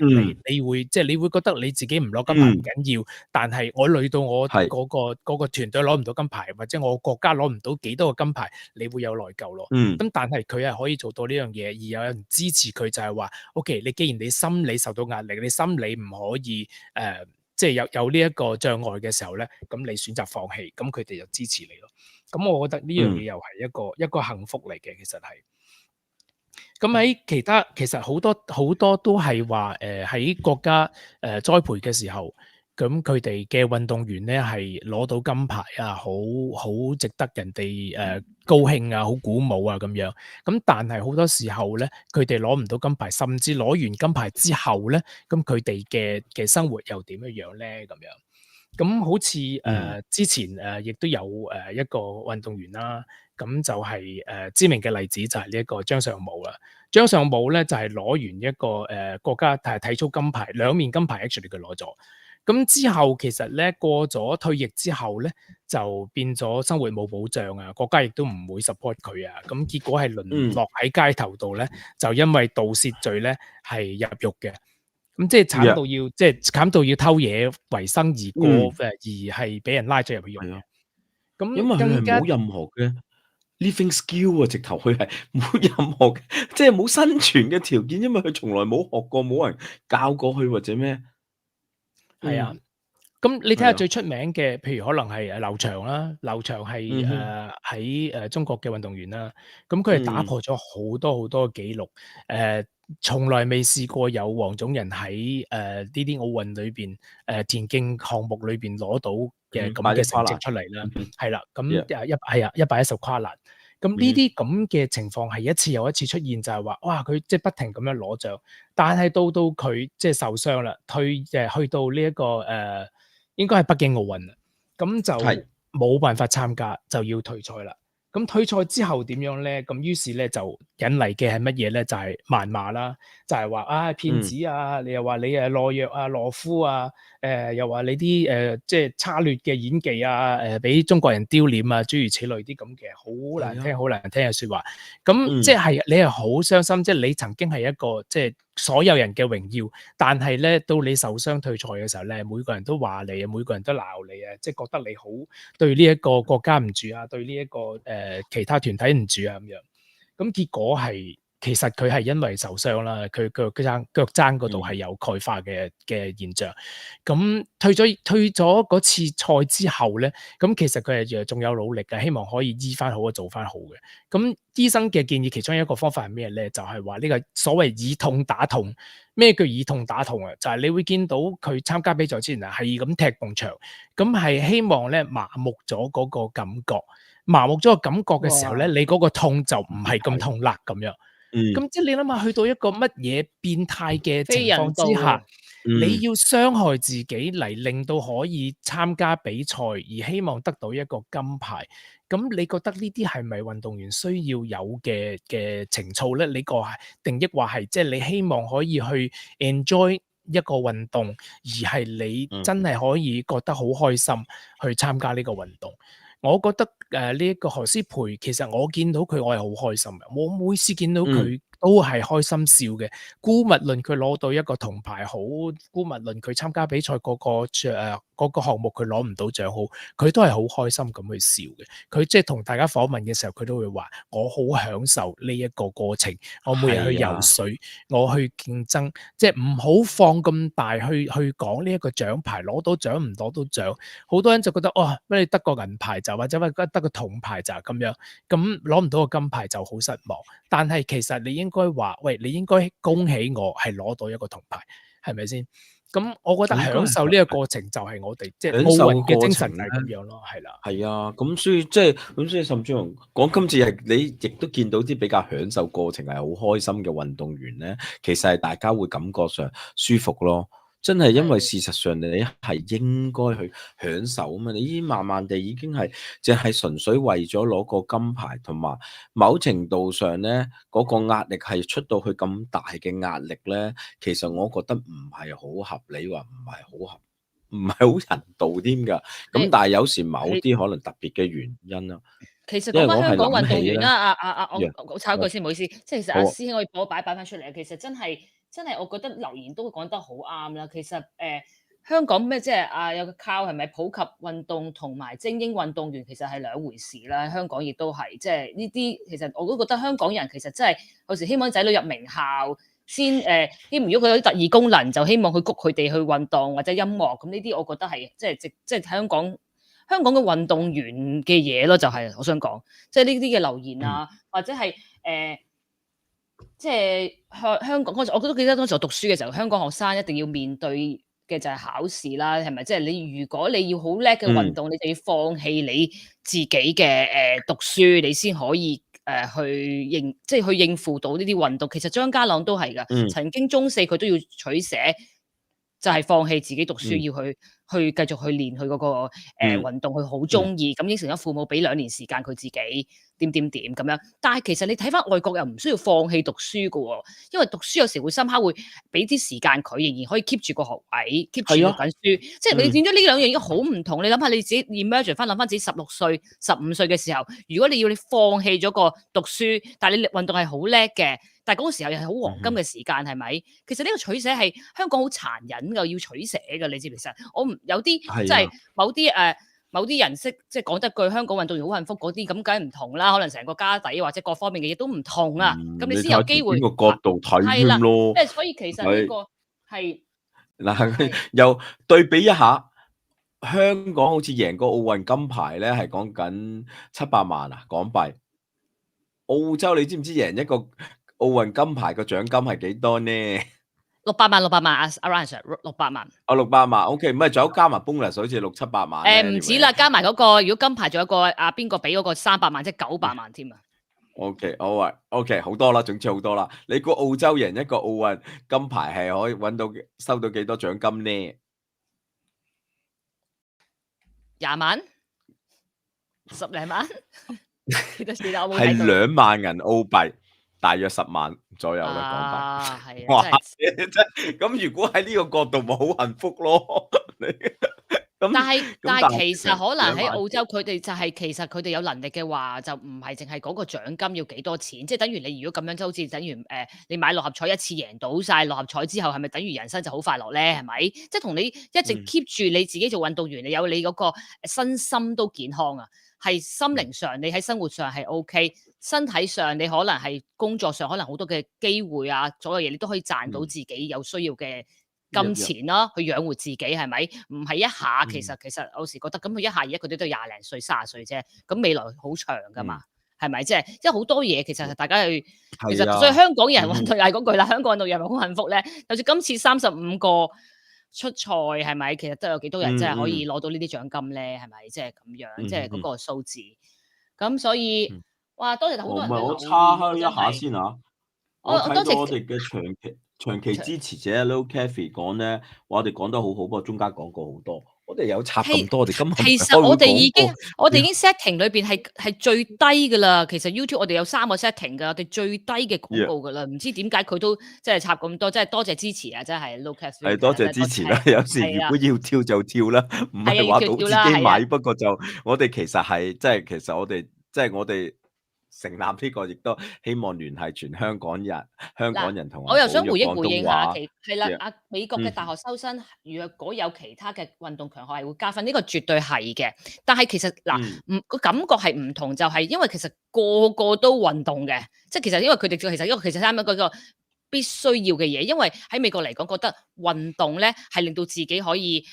你會即係你會覺得你自己唔攞金牌唔緊要，但係我累到我嗰個團隊攞唔到金牌，或者我國家攞唔到幾多個金牌，你會有內疚咯。咁但係佢係可以做到呢樣嘢，而有人支持佢就係話 OK， 你既然你心理受到壓力，你心理唔可以即係有呢一個障礙嘅時候咧，咁你選擇放棄，咁佢哋就支持你咯。咁我覺得呢樣嘢又係一個幸福嚟嘅，其實係。咁喺其實好多都係話喺國家栽培嘅時候，咁佢哋嘅運動員咧係攞到金牌啊，好值得人哋高興啊，好鼓舞啊咁樣。咁但係好多時候咧，佢哋攞唔到金牌，甚至攞完金牌之後咧，咁佢哋嘅生活又點樣咧？咁樣。咁好似之前亦都有一個運動員啦，咁就係知名嘅例子就係呢一個張上武啦。張上武咧就係攞完一個國家體操金牌，2面金牌 actually 佢攞咗。咁之後其實咧過咗退役之後咧，就變咗生活冇保障啊，國家亦都唔會 support 佢啊。咁結果係淪落喺街頭度咧，就因為盜竊罪咧係入獄嘅。咁即係慘到要偷嘢為生而過而係俾人拉咗入去用嘅。咁因為佢係冇任何嘅 living skill 啊，直頭佢係冇任何即係冇生存嘅條件，因為佢從來冇學過，冇人教過佢或者咩。係啊。咁你睇下最出名嘅，譬如可能係劉翔啦，劉翔係喺中國嘅運動員啦，咁佢係打破咗好多好多嘅紀錄，從來未試過有黃種人喺呢啲奧運裏邊田徑項目裏邊攞到嘅咁嘅成績出嚟啦，係啦，咁110跨欄，咁呢啲咁嘅情況係一次又一次出現，就係話哇佢即係不停咁樣攞獎，但係到佢即係受傷啦，去到呢一個應該係北京奧運啦，咁就冇辦法參加，就要退賽啦。咁退賽之後點樣咧？咁於是咧就引嚟嘅係乜嘢咧？就係謾罵啦，就係話啊騙子啊，你又話你懦弱啊、懦夫啊，又話你啲即係差劣嘅演技啊，俾中國人丟臉啊，諸如此類啲咁嘅好難聽、好難聽嘅説話。咁即係你係好傷心，即係你曾經係一個即係所有人嘅榮耀，但係咧到你受傷退賽嘅時候咧，每個人都話你啊，每個人都鬧你啊，即係覺得你好對呢一個國家唔住啊，對呢一個其他團體唔住啊咁樣。咁結果係其實佢係因為受傷啦，佢腳踭嗰度係有鈣化嘅現象。咁退咗嗰次賽之後咧，咁其實佢係仲有努力嘅，希望可以醫翻好啊，做翻好嘅。咁醫生嘅建議其中一個方法係咩咧？就係話呢個所謂以痛打痛。咩叫以痛打痛啊？就係你會見到佢參加比賽之前啊，係咁踢埲牆，咁係希望咧麻木咗嗰個感覺。麻木咗個感覺嘅時候咧，你嗰個痛就唔係咁痛辣咁樣。咁即係你諗下，去到一個乜嘢變態嘅情況之下，你要傷害自己嚟令到可以參加比賽，而希望得到一個金牌。咁你覺得呢啲係咪運動員需要有嘅情操咧？你個係定義話係即係你希望可以去 enjoy 一個運動，而係你真係可以覺得好開心去參加呢個運動。我覺得呢一個何詩蓓，其實我見到佢，我係好開心嘅。我每次見到佢都係開心笑嘅。姑勿論佢攞到一個銅牌好，姑勿論佢參加比賽嗰個項目佢攞唔到獎好，佢都係好開心咁去笑嘅。佢即係同大家訪問嘅時候，佢都會話：我好享受呢一個過程。我每日去游水，我去競爭，即係唔好放咁大去講呢一個獎牌攞到獎唔攞到獎。好多人就覺得哦，乜你得個銀牌就或者得個銅牌就咁樣，咁攞唔到個金牌就好失望。但係其實你應該話，喂，你應該恭喜我係攞到一個銅牌，係咪先？咁我覺得享受呢個過程就係我哋即係奧運嘅精神就係咁樣咯，係啦。係啊，咁所以甚至乎講今次係你亦都見到啲比較享受過程係好開心嘅運動員咧，其實係大家會感覺上舒服咯。真係因為事實上你係應該去享受啊嘛，你已經慢慢地已經係淨係純粹為咗攞個金牌，同埋某程度上咧嗰個壓力係出到去咁大嘅壓力咧，其實我覺得唔係好合理，話唔係好人道添㗎。咁但係有時某啲可能特別嘅原因啦。其實講翻香港運動員啦，我插一句先，唔好意思，即係其實阿師兄可以幫我擺翻出嚟啊。其實真係，我覺得留言都講得好啱啦。其實香港咩即係有個靠係咪普及運動同埋精英運動員其實係兩回事啦。香港亦都係即係呢啲，其實我都覺得香港人其實真係有時希望仔女入名校先如果佢有啲特異功能，就希望去谷佢哋去運動或者音樂。咁呢啲我覺得係即係香港嘅運動員嘅嘢咯，就係我想講，即係呢啲嘅留言啊，或者係即係香港，我都記得當時我讀書嘅時候，香港學生一定要面對嘅就係考試啦，係咪？即係你如果你要好叻嘅運動，你就要放棄你自己嘅讀書，你先可以去應付到呢啲運動。其實張家朗都係㗎，曾經中四佢都要取捨，就係放棄自己讀書，要去去繼續去練佢嗰個運動，佢好中意，咁應承咗父母俾2年時間佢自己點咁樣。但係其實你睇翻外國又唔需要放棄讀書嘅喎，因為讀書有時會深刻會俾啲時間佢，仍然可以 keep 住個學位，keep 住讀緊書。即係你見咗呢兩樣已經好唔同。你諗下你自己 imagine 翻諗翻自己16歲、15歲嘅時候，如果你放棄咗個讀書，但係你運動係好叻嘅。但係嗰個時候又係好黃金嘅時間，係咪？其實呢個取捨係香港好殘忍㗎，要取捨㗎。你知唔知？其實我唔有啲即係某啲人識即係講得句香港運動員好幸福嗰啲，咁梗係唔同啦。可能成個家底或者各方面嘅嘢都唔同啊。咁你先有機會。邊個角度睇添咯？即係所以其實呢個係嗱，又對比一下，香港好似贏個奧運金牌咧，係講緊700萬啊港幣。澳洲你知唔知贏一個奧運金牌個獎金係幾多呢？600萬，around 600萬。600萬 ，OK， 唔係仲有加埋 bonus，好似600-700萬。唔止啦，加埋嗰個，如果金牌仲有個邊個俾嗰個300萬，即係900萬添啊。OK， 好啊 ，OK， 好多啦，總之好多啦。你估澳洲贏一個奧運金牌係可以收到幾多獎金呢？20萬？10零萬？幾多錢啊？我冇睇到。係2萬銀澳幣，大約10萬左右啦港幣。係哇！真咁，如果喺呢個角度，咪好幸福咯。但係其實可能喺澳洲，佢哋就係其實佢哋有能力嘅話，就唔係淨係嗰個獎金要幾多錢，即係等於你如果咁樣，就好似等於你買六合彩一次贏到晒六合彩之後，係咪等於人生就好快樂咧？係咪？即係同你一直 keep 住你自己做運動員，你有你嗰個身心都健康啊，係心靈上你喺生活上係 OK， 身體上你可能係工作上可能好多嘅機會啊，所有嘢你都可以賺到自己有需要嘅金錢啦，去養活自己係咪？唔係一下，其實有時覺得咁佢一下而家佢哋都20零歲、30歲啫，咁未來好長噶嘛，係咪？即係好多嘢其實大家去，其實所以香港人運動又係嗰句啦，香港運動員係咪好幸福咧？就算今次35個出賽係咪？其實都有幾多人真係可以攞到呢啲獎金咧？係咪？即係咁樣，即係嗰個數字。咁所以，哇！多謝好多人。我叉開一下先嚇，我睇到我哋嘅長期支持者 Low Cathy 講咧，我哋講得好好，不過中間講過好多，我哋有插咁多，我哋今日其實我哋已經 setting 裏邊係最低㗎啦。其實 YouTube 我哋有3個 setting 㗎，我哋最低嘅廣告㗎啦。唔知點解佢都即係插咁多，即係多謝支持啊！真係 Low Cathy 係多謝支持啦。有時如果要跳就跳啦，唔係話賭自己買。不過就我哋其實係即係其實我哋成立呢個亦都希望聯繫全香港人同我又想回應下，係啦，美國嘅大學收生，如果有其他嘅運動強項係會加分，呢個絕對係嘅。但係其實個感覺係唔同，就係因為其實個個都運動嘅，即係其實因為佢哋其實啱啱嗰個必須要嘅嘢，因為喺美國嚟講，覺得運動咧係令到自己可以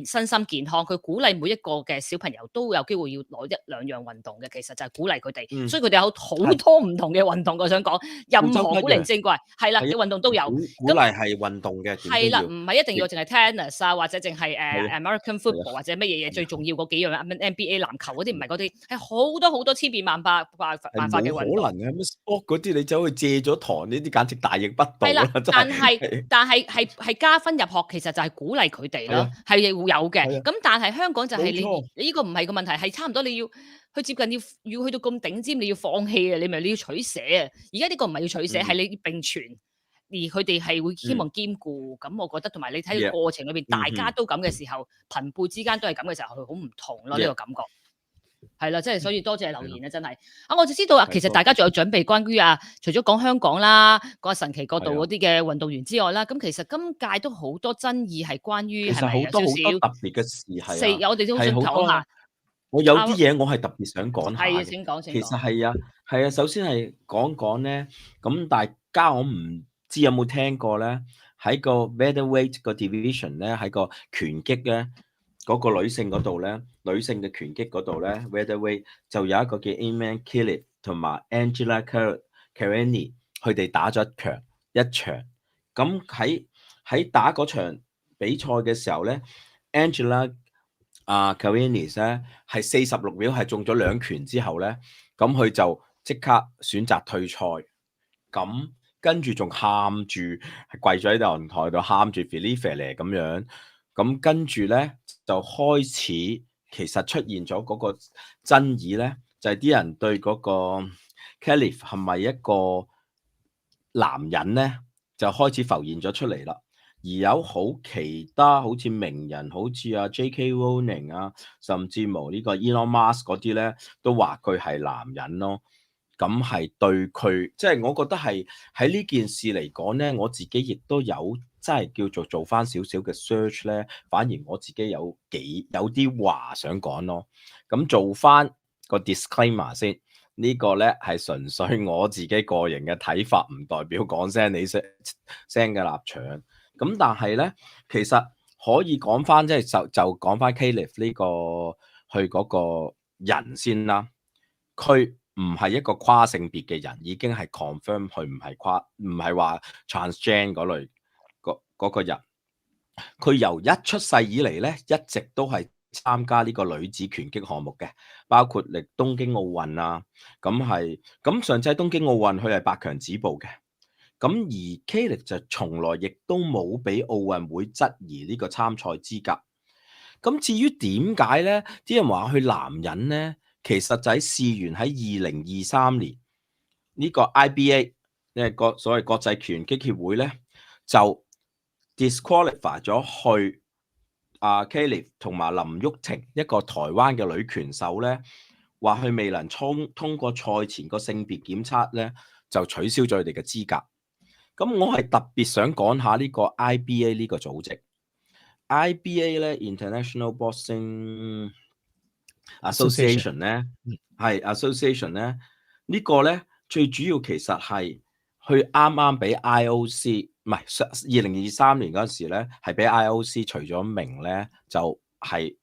身心健康。佢鼓勵每一個嘅小朋友都有機會要攞1、2樣運動嘅，其實就係鼓勵佢哋。所以佢哋有好多唔同嘅運動。我想講，任何古靈精怪係啦嘅運動都有。鼓勵係運動嘅，係啦，唔係一定要淨係 tennis 啊，或者淨係American football 或者乜嘢嘢最重要嗰幾樣 NBA 籃球嗰啲，唔係嗰啲，係好多千變萬化嘅運動。可能嘅咩 sport 嗰啲，你走去借咗堂呢啲，簡直大逆不道啦！但係加分入學，其實就係鼓勵佢哋咯，係會有嘅。咁但係香港就係你呢個唔係個問題，係差唔多你要去接近要去到咁頂尖，你要放棄啊！你要取捨啊！而家呢個唔係要取捨，係你並存，而佢哋係會希望兼顧。咁我覺得同埋你睇個過程裏邊，大家都咁嘅時候，朋輩之間都係咁嘅時候，佢好唔同咯。呢個感覺。係啦，即係所以多謝留言啊！真係我就知道其實大家仲有準備關於除咗講香港啦，講下神奇角度嗰啲嘅運動員之外啦，咁其實今屆都好多爭議係關於係咪有少少特別嘅事係我哋都好想講下。我有啲嘢我係特別想講下。係，請講。其實係啊，首先係講咧，咁大家我唔知有冇聽過咧，喺個 featherweight 個 division 咧，喺個拳擊咧。嗰個女性嗰度咧，女性嘅拳擊嗰度咧 ，featherweight 就有一個叫 Eman Khaliff 同埋 Angela Karenni， 佢哋打咗一場。咁喺打嗰場比賽嘅時候咧 ，Angela Karenni 咧係46秒係中咗2拳之後咧，咁佢就即刻選擇退賽。咁跟住仲喊住跪咗喺度台度喊住 Fili 咁樣。咁跟住咧就開始其實出現咗嗰個爭議咧，就係、啲人對嗰個 Khalif 係咪一個男人咧，就開始浮現咗出嚟啦。而有其他好似名人，好似J.K. Rowling 啊，甚至乎呢個 Elon Musk 嗰啲咧，都話佢係男人咯。咁係對佢，即係我覺得係喺呢件事嚟講咧，我自己亦都有真係叫做做翻少少嘅 search 咧，反而我自己有啲話想講咯。咁做翻個 disclaimer 先，呢個咧係純粹我自己個人嘅睇法，唔代表講聲你聲嘅立場。咁但係咧，其實可以講翻，即係就講翻 Khalif 呢個佢嗰個人先啦。佢唔係一個跨性別嘅人，已經係 confirm 佢唔係話 transgender 嗰類嗰個人。佢由一出世以嚟咧，一直都係參加呢個女子拳擊項目嘅，包括東京奧運啊。咁上次喺東京奧運佢係8強止步嘅。咁而 Khalif 就從來亦都冇俾奧運會質疑呢個參賽資格。咁至於點解咧？啲人話佢男人咧，其實就喺事源喺2023年呢個 IBA 個所謂國際拳擊協會咧，就 disqualify 咗去Khalif 同埋林旭廷一個台灣嘅女拳手咧，話佢未能通過賽前個性別檢測咧，就取消咗佢哋嘅資格。咁我係特別想講下呢個 IBA 呢個組織。IBA 咧 International Boxing Association 咧係 Association 咧，呢個咧最主要其實係佢啱啱俾 IOC 唔係2023年嗰陣時咧，係俾 IOC 除咗名咧，就係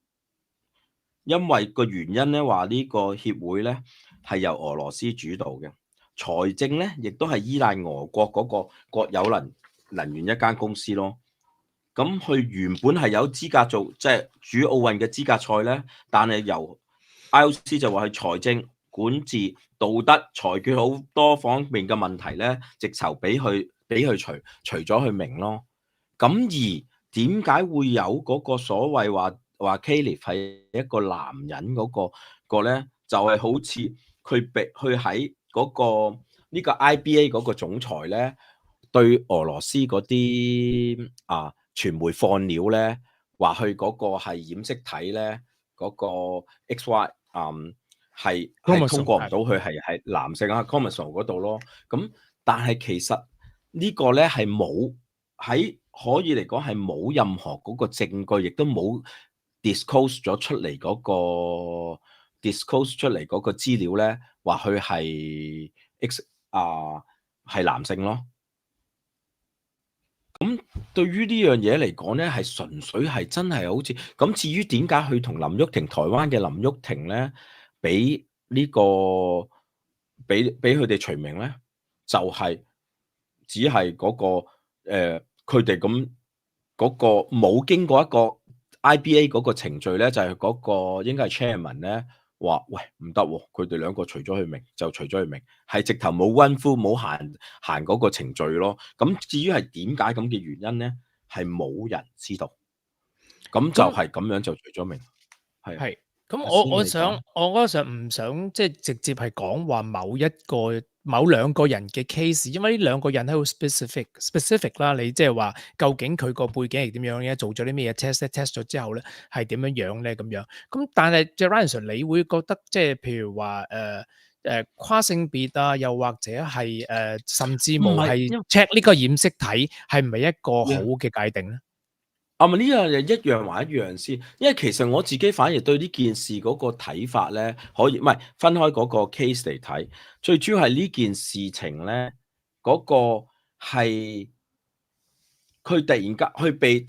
因為個原因咧，話呢個協會咧係由俄羅斯主導嘅。財政咧，亦都係依賴俄國嗰個國有能源一間公司咯。咁佢原本係有資格做即係主奧運嘅資格賽咧，但係由 IOC 就話係財政、管治、道德、裁決好多方面嘅問題咧，直頭俾佢除咗佢名咯。咁而點解會有嗰個所謂話 Khalif 係一個男人嗰個咧？就係好似佢喺嗰個呢個 IBA 嗰個總裁咧，對俄羅斯嗰啲傳媒放料咧，話佢嗰個係染色體咧，嗰個 XY 係通過唔到，佢係男性chromosome 嗰度咯。咁但係其實呢個咧係冇喺可以嚟講係冇任何嗰個證據，亦都冇 disclose 出嚟嗰個資料咧，話佢係係男性咯。咁對於呢樣嘢嚟講咧，係純粹係真係好似咁。至於點解佢同林旭廷台灣嘅林旭廷咧，俾佢哋除名咧，就係只係嗰個佢哋咁嗰個冇經過一個 IBA 嗰個程序咧，就係嗰個應該係 chairman 咧。話喂唔得喎，佢哋兩個除咗佢名就除咗佢名，係直頭冇溫夫冇行嗰個程序咯。咁至於係點解咁嘅原因咧，係冇人知道。咁就係咁樣就除咗名。係。咁我嗰時唔想即係直接係講話某兩個人嘅 case， 因為呢兩個人係好 specific 啦。你即係話究竟佢個背景係點樣嘅？做咗啲咩嘢 test 咗之後咧係點樣咧咁樣？咁但係 Ryan Sir， 你會覺得即係譬如話跨性別啊，又或者係甚至冇係 check 呢個染色體係唔係一個好嘅界定咧？呢樣嘢一樣還一樣先，因為其實我自己反而對呢件事嗰個睇法咧，可以唔係分開嗰個 case 嚟睇。最主要係呢件事情咧，嗰個係佢突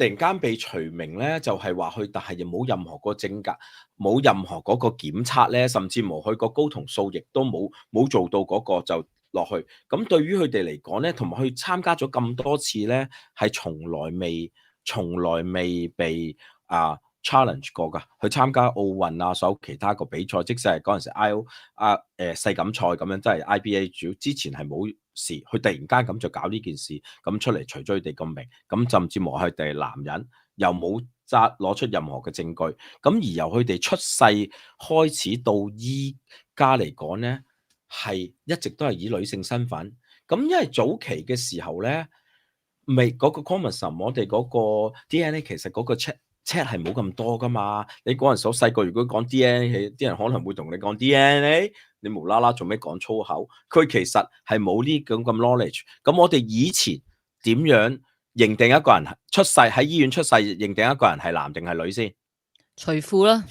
然間被除名咧，就係話佢，但係又冇任何個證據，冇任何嗰個檢測咧，甚至無佢個睾酮素亦都冇做到嗰個就落去。咁對於佢哋嚟講咧，同埋佢參加咗咁多次咧，係從來未被challenge 過㗎。去參加奧運啊，所有其他個比賽，即使係嗰陣時世錦賽咁樣，即係 IBA 主要之前係冇事，佢突然間咁就搞呢件事，咁出嚟除咗佢哋個名，咁甚至乎佢哋男人又冇攞出任何嘅證據。咁而由佢哋出世開始到依家嚟講咧，係一直都係以女性身份。咁因為早期嘅時候咧，未嗰個 chromosome，我哋嗰個 DNA 其實嗰個 check 係冇咁多噶嘛。你嗰陣時細個，如果講 DNA，啲人可能會同你講 DNA，你無啦啦做咩講粗口？佢其實係冇呢種咁 knowledge。咁我哋以前點樣認定一個人出世喺醫院出世，認定一個人係男定係女先？除褲啦。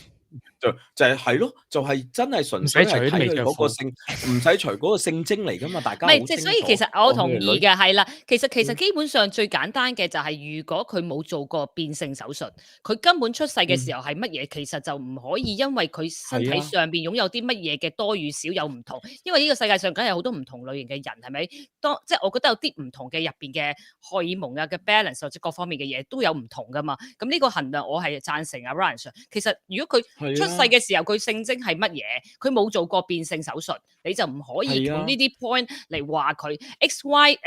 就係咯，就係真係純粹係睇佢嗰個性，唔使除嗰個性徵嚟噶嘛，大家好清楚。唔係，即係所以其實我同意嘅，係啦。其實基本上最簡單嘅就係，如果佢冇做過變性手術，佢根本出世嘅時候係乜嘢，其實就唔可以因為佢身體上邊擁有啲乜嘢嘅多與少有唔同，因為呢個世界上梗係好多唔同類型嘅人，係咪？即係我覺得有啲唔同嘅入邊嘅荷爾蒙啊嘅 balance 或者各方面嘅嘢都有唔同噶嘛。咁呢個衡量我係贊成阿 Ryan Sir。其實如果佢出世嘅時候佢性徵係乜嘢，佢冇做過變性手術，你就唔可以用呢啲 point 嚟話佢 XY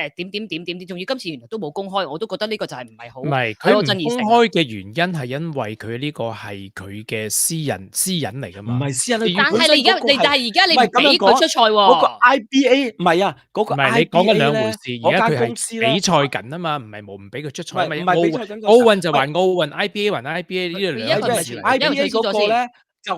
點，仲要今次原來都冇公開，我都覺得呢個就係唔係好。唔係佢唔公開嘅原因係因為佢呢個係佢嘅私隱嚟㗎嘛。唔係私隱，但係你而家你唔俾佢出賽喎。嗰個 IBA 唔係啊，嗰個 IBA 你講緊兩回事。而家佢係比賽緊啊嘛，唔係唔俾佢出賽。唔係比賽緊。奧運就還奧運 ，IBA 還 IBA 呢兩回事。IBA 嗰個咧就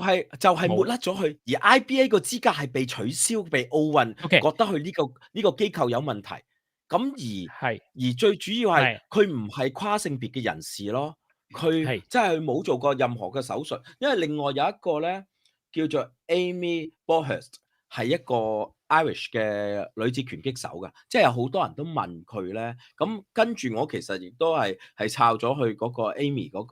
係抹甩咗佢，而 IBA 個資格係被取消，被奧運覺得佢呢個機構有問題。咁而最主要係佢唔係跨性別嘅人士咯，佢即係佢冇做過任何嘅手術。因為另外有一個咧叫做 Amy Borhurst， 係一個 Irish 嘅女子拳擊手㗎，即係有好多人都問佢咧。咁跟住我其實亦都係抄咗去嗰個 Amy 嗰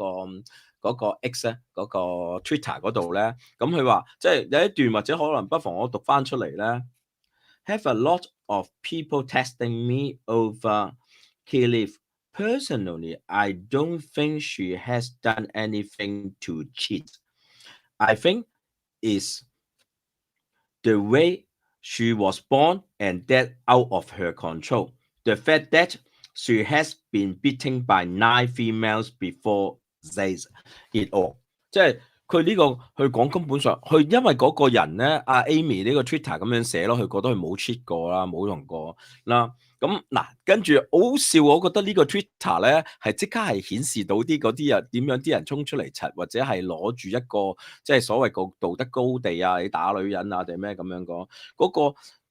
個 X 咧，嗰個 Twitter 嗰度咧，咁佢話即係有一段或者可能不妨我讀翻出嚟咧。Have a lot of people testing me over Kayleigh. Personally, I don't think she has done anything to cheat. I think it's the way she was born and that out of her control. The fact that she has been beaten by 9 females before says it all。 即係佢呢個佢講根本上佢因為嗰個人咧，阿 Amy 呢個 Twitter 咁樣寫咯，佢覺得佢冇 cheat 過啦，冇用過啦。咁嗱，跟住好笑，我覺得呢個 Twitter 咧係即刻係顯示到嗰啲人點樣啲人衝出嚟柒，或者係攞住一個即係所謂個道德高地啊，你打女人啊定咩咁樣講？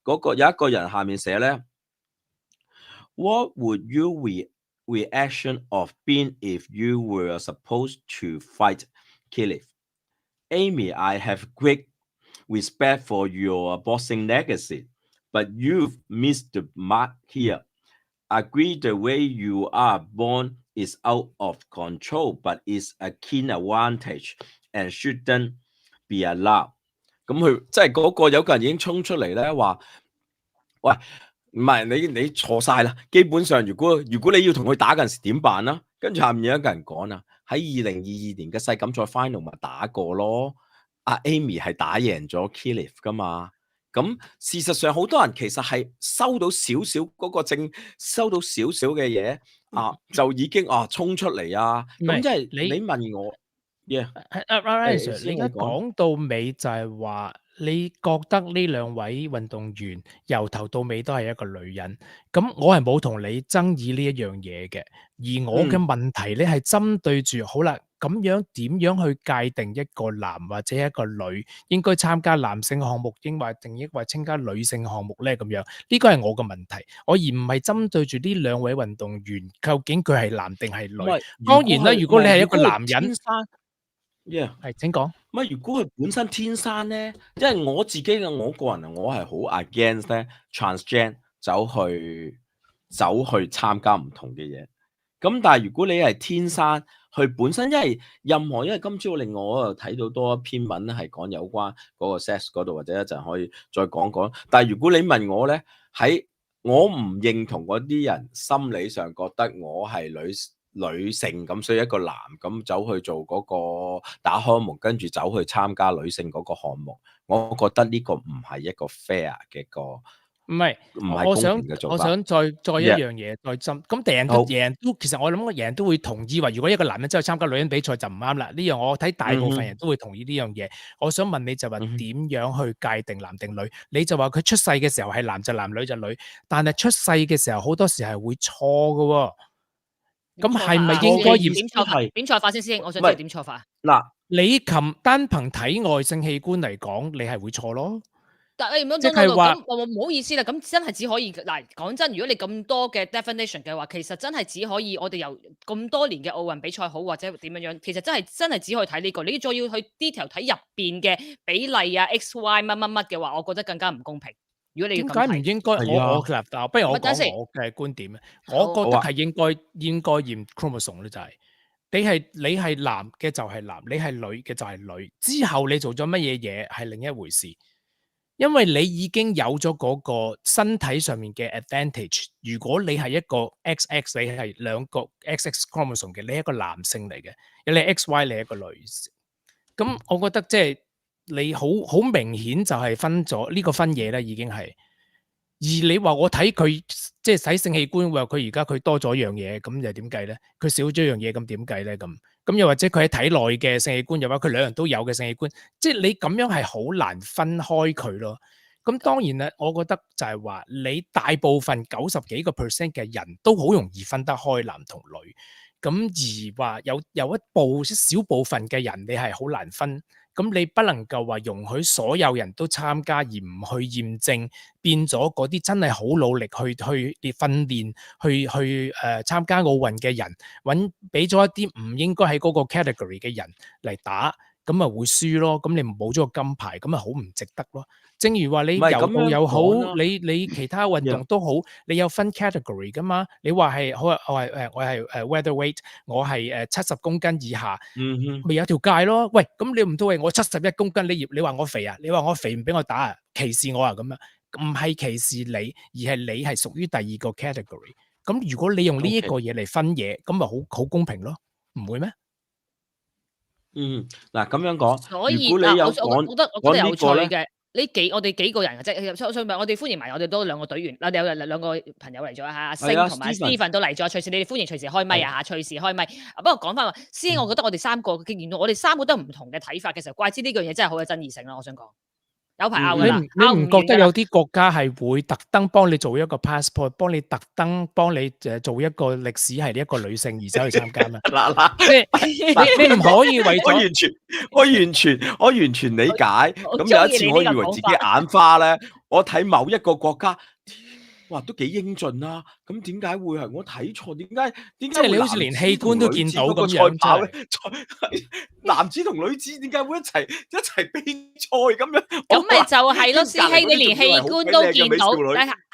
嗰個有一個人下面寫咧 ，What would you reaction of being if you were supposed to fight Kayleigh? Amy, I have great respect for your boxing legacy, but you've missed the mark here. Agree the way you are born is out of control, but is a keen advantage and shouldn't be allowed. 咁佢即係嗰個有個人已經衝出嚟咧話，喂，唔係你錯晒啦！基本上如果你要同佢打嗰陣時點辦啦？跟住下面有一個人講啦，喺2022年嘅世錦賽 final 咪打過咯。阿 Amy 係打贏咗 Kayleigh 噶嘛？咁事實上好多人其實係收到少少嗰個收到少少嘅嘢啊，就已經衝出嚟啊！咁即係你問我 ，Ryan Sir， 你而家講到尾就係話，你覺得呢兩位運動員由頭到尾都係一個女人，咁我係冇同你爭議呢一樣嘢嘅，而我嘅問題咧係針對住好啦。咁樣點樣去界定一個男或者一個女應該參加男性項目，抑或參加女性項目咧？咁樣呢個係我嘅問題，我而唔係針對住呢兩位運動員究竟佢係男定係女。當然啦，如果你係一個男人，係請講。乜如果佢本身天生咧，因為我自己嘅我個人我係好 against 咧 transgender 走去參加唔同嘅嘢。咁但係如果你係天生，佢本身因為今朝另外我又睇到多一篇文係講有關嗰個 sex 嗰度，或者一陣可以再講講。但係如果你問我咧，我唔認同嗰啲人心理上覺得我係女性咁，所以一個男咁走去做嗰個打荷爾蒙，跟住走去參加女性嗰個項目，我覺得呢個唔係一個 fair 嘅個唔係，唔係公我想平嘅做法。我想再一 Yeah，樣嘢再針，咁人好，人都其實我諗人人都會同意話，如果一個男人真係參加女人比賽就唔啱啦。呢樣我睇大部分人都會同意呢樣嘢。我想問你就話點樣去界定男定女？你就話佢出世嘅時候係男就男，女就女，但係出世嘅時候好多時係會錯㗎喎。咁係咪應該點錯法？點錯法先，師兄，我想知道點錯法。嗱，你單憑體外性器官嚟講，你係會錯咯。但係唔即係話咁，我唔好意思啦。咁真係只可以嗱，講真，如果你咁多嘅 definition 嘅話，其實真係只可以我哋由咁多年嘅奧運比賽好或者點樣，其實真係只可以睇呢個。你再要去 detail 睇入邊嘅比例啊、X、Y 乜乜乜嘅話，我覺得更加唔公平。如果你要咁睇，點解唔應該？不如我講我嘅觀點啊。我覺得係應該驗 chromosome 咧，就係你係男嘅就係男，你係女嘅就係女。之後你做咗乜嘢嘢係另一回事。因為你已經有咗嗰個身體上面嘅 advantage，如果你係一個 XX，你係兩個 XX chromosome 嘅，你係一個男性嚟嘅；有你 XY，你係一個女性。咁我覺得即係你好明顯就係分咗呢個分野咧，已經係。而你話我睇佢即係睇性器官，話佢而家佢多咗樣嘢，咁又點計咧？佢少咗樣嘢，咁點計咧？咁又或者佢喺體內嘅性器官，又話佢兩樣都有嘅性器官，即係你咁樣係好難分開佢咯。咁當然啦，我覺得就係話你大部分90幾個% 嘅人都好容易分得開男同女，咁而話有一小部分嘅人你係好難分。咁你不能夠話容許所有人都參加而唔去驗證，變咗嗰啲真係好努力去訓練，去參加奧運嘅人，俾咗一啲唔應該喺嗰個 category 嘅人嚟打，咁咪會輸咯。咁你冇咗個金牌，咁咪好唔值得咯。正如話你柔道又好，你其他運動都好，你有分 category 噶嘛？你話係我係weatherweight， 我係70公斤以下，咪有條界咯。喂，咁你唔到係我71公斤，你話我肥啊？你話我肥唔俾我打啊？歧視我啊？咁樣唔係歧視你，而係你係屬於第二個 category。咁如果你用呢一個嘢嚟分嘢，咁咪好公平咯？唔會咩？嗱咁樣講，所以如果你有我覺得有趣嘅。我哋幾個人嘅啫，我哋歡迎埋我哋多2個隊員，有兩個朋友嚟咗嚇，阿星同埋 Stephen 都嚟咗，隨時你哋歡迎隨時開咪啊嚇，隨時開咪。不過講翻話，師兄，我覺得我哋3個嘅經驗，我哋3個都唔同嘅睇法嘅時候，怪知呢樣嘢真係好有爭議性啦。我想講有排拗㗎啦，你唔覺得有啲國家係會特登幫你做一個 passport， 幫你做一個歷史係一個女性而走去參加咩？你唔可以為咗我完全理解。咁有一次我以為自己眼花咧，我睇某一個國家，哇都幾英俊啦。咁點解會係我睇錯？點解即係你好似連器官都見到咁樣跑咧？男子同女子點解會一齊比賽咁樣？咁咪就係咯，師兄你連器官都見到，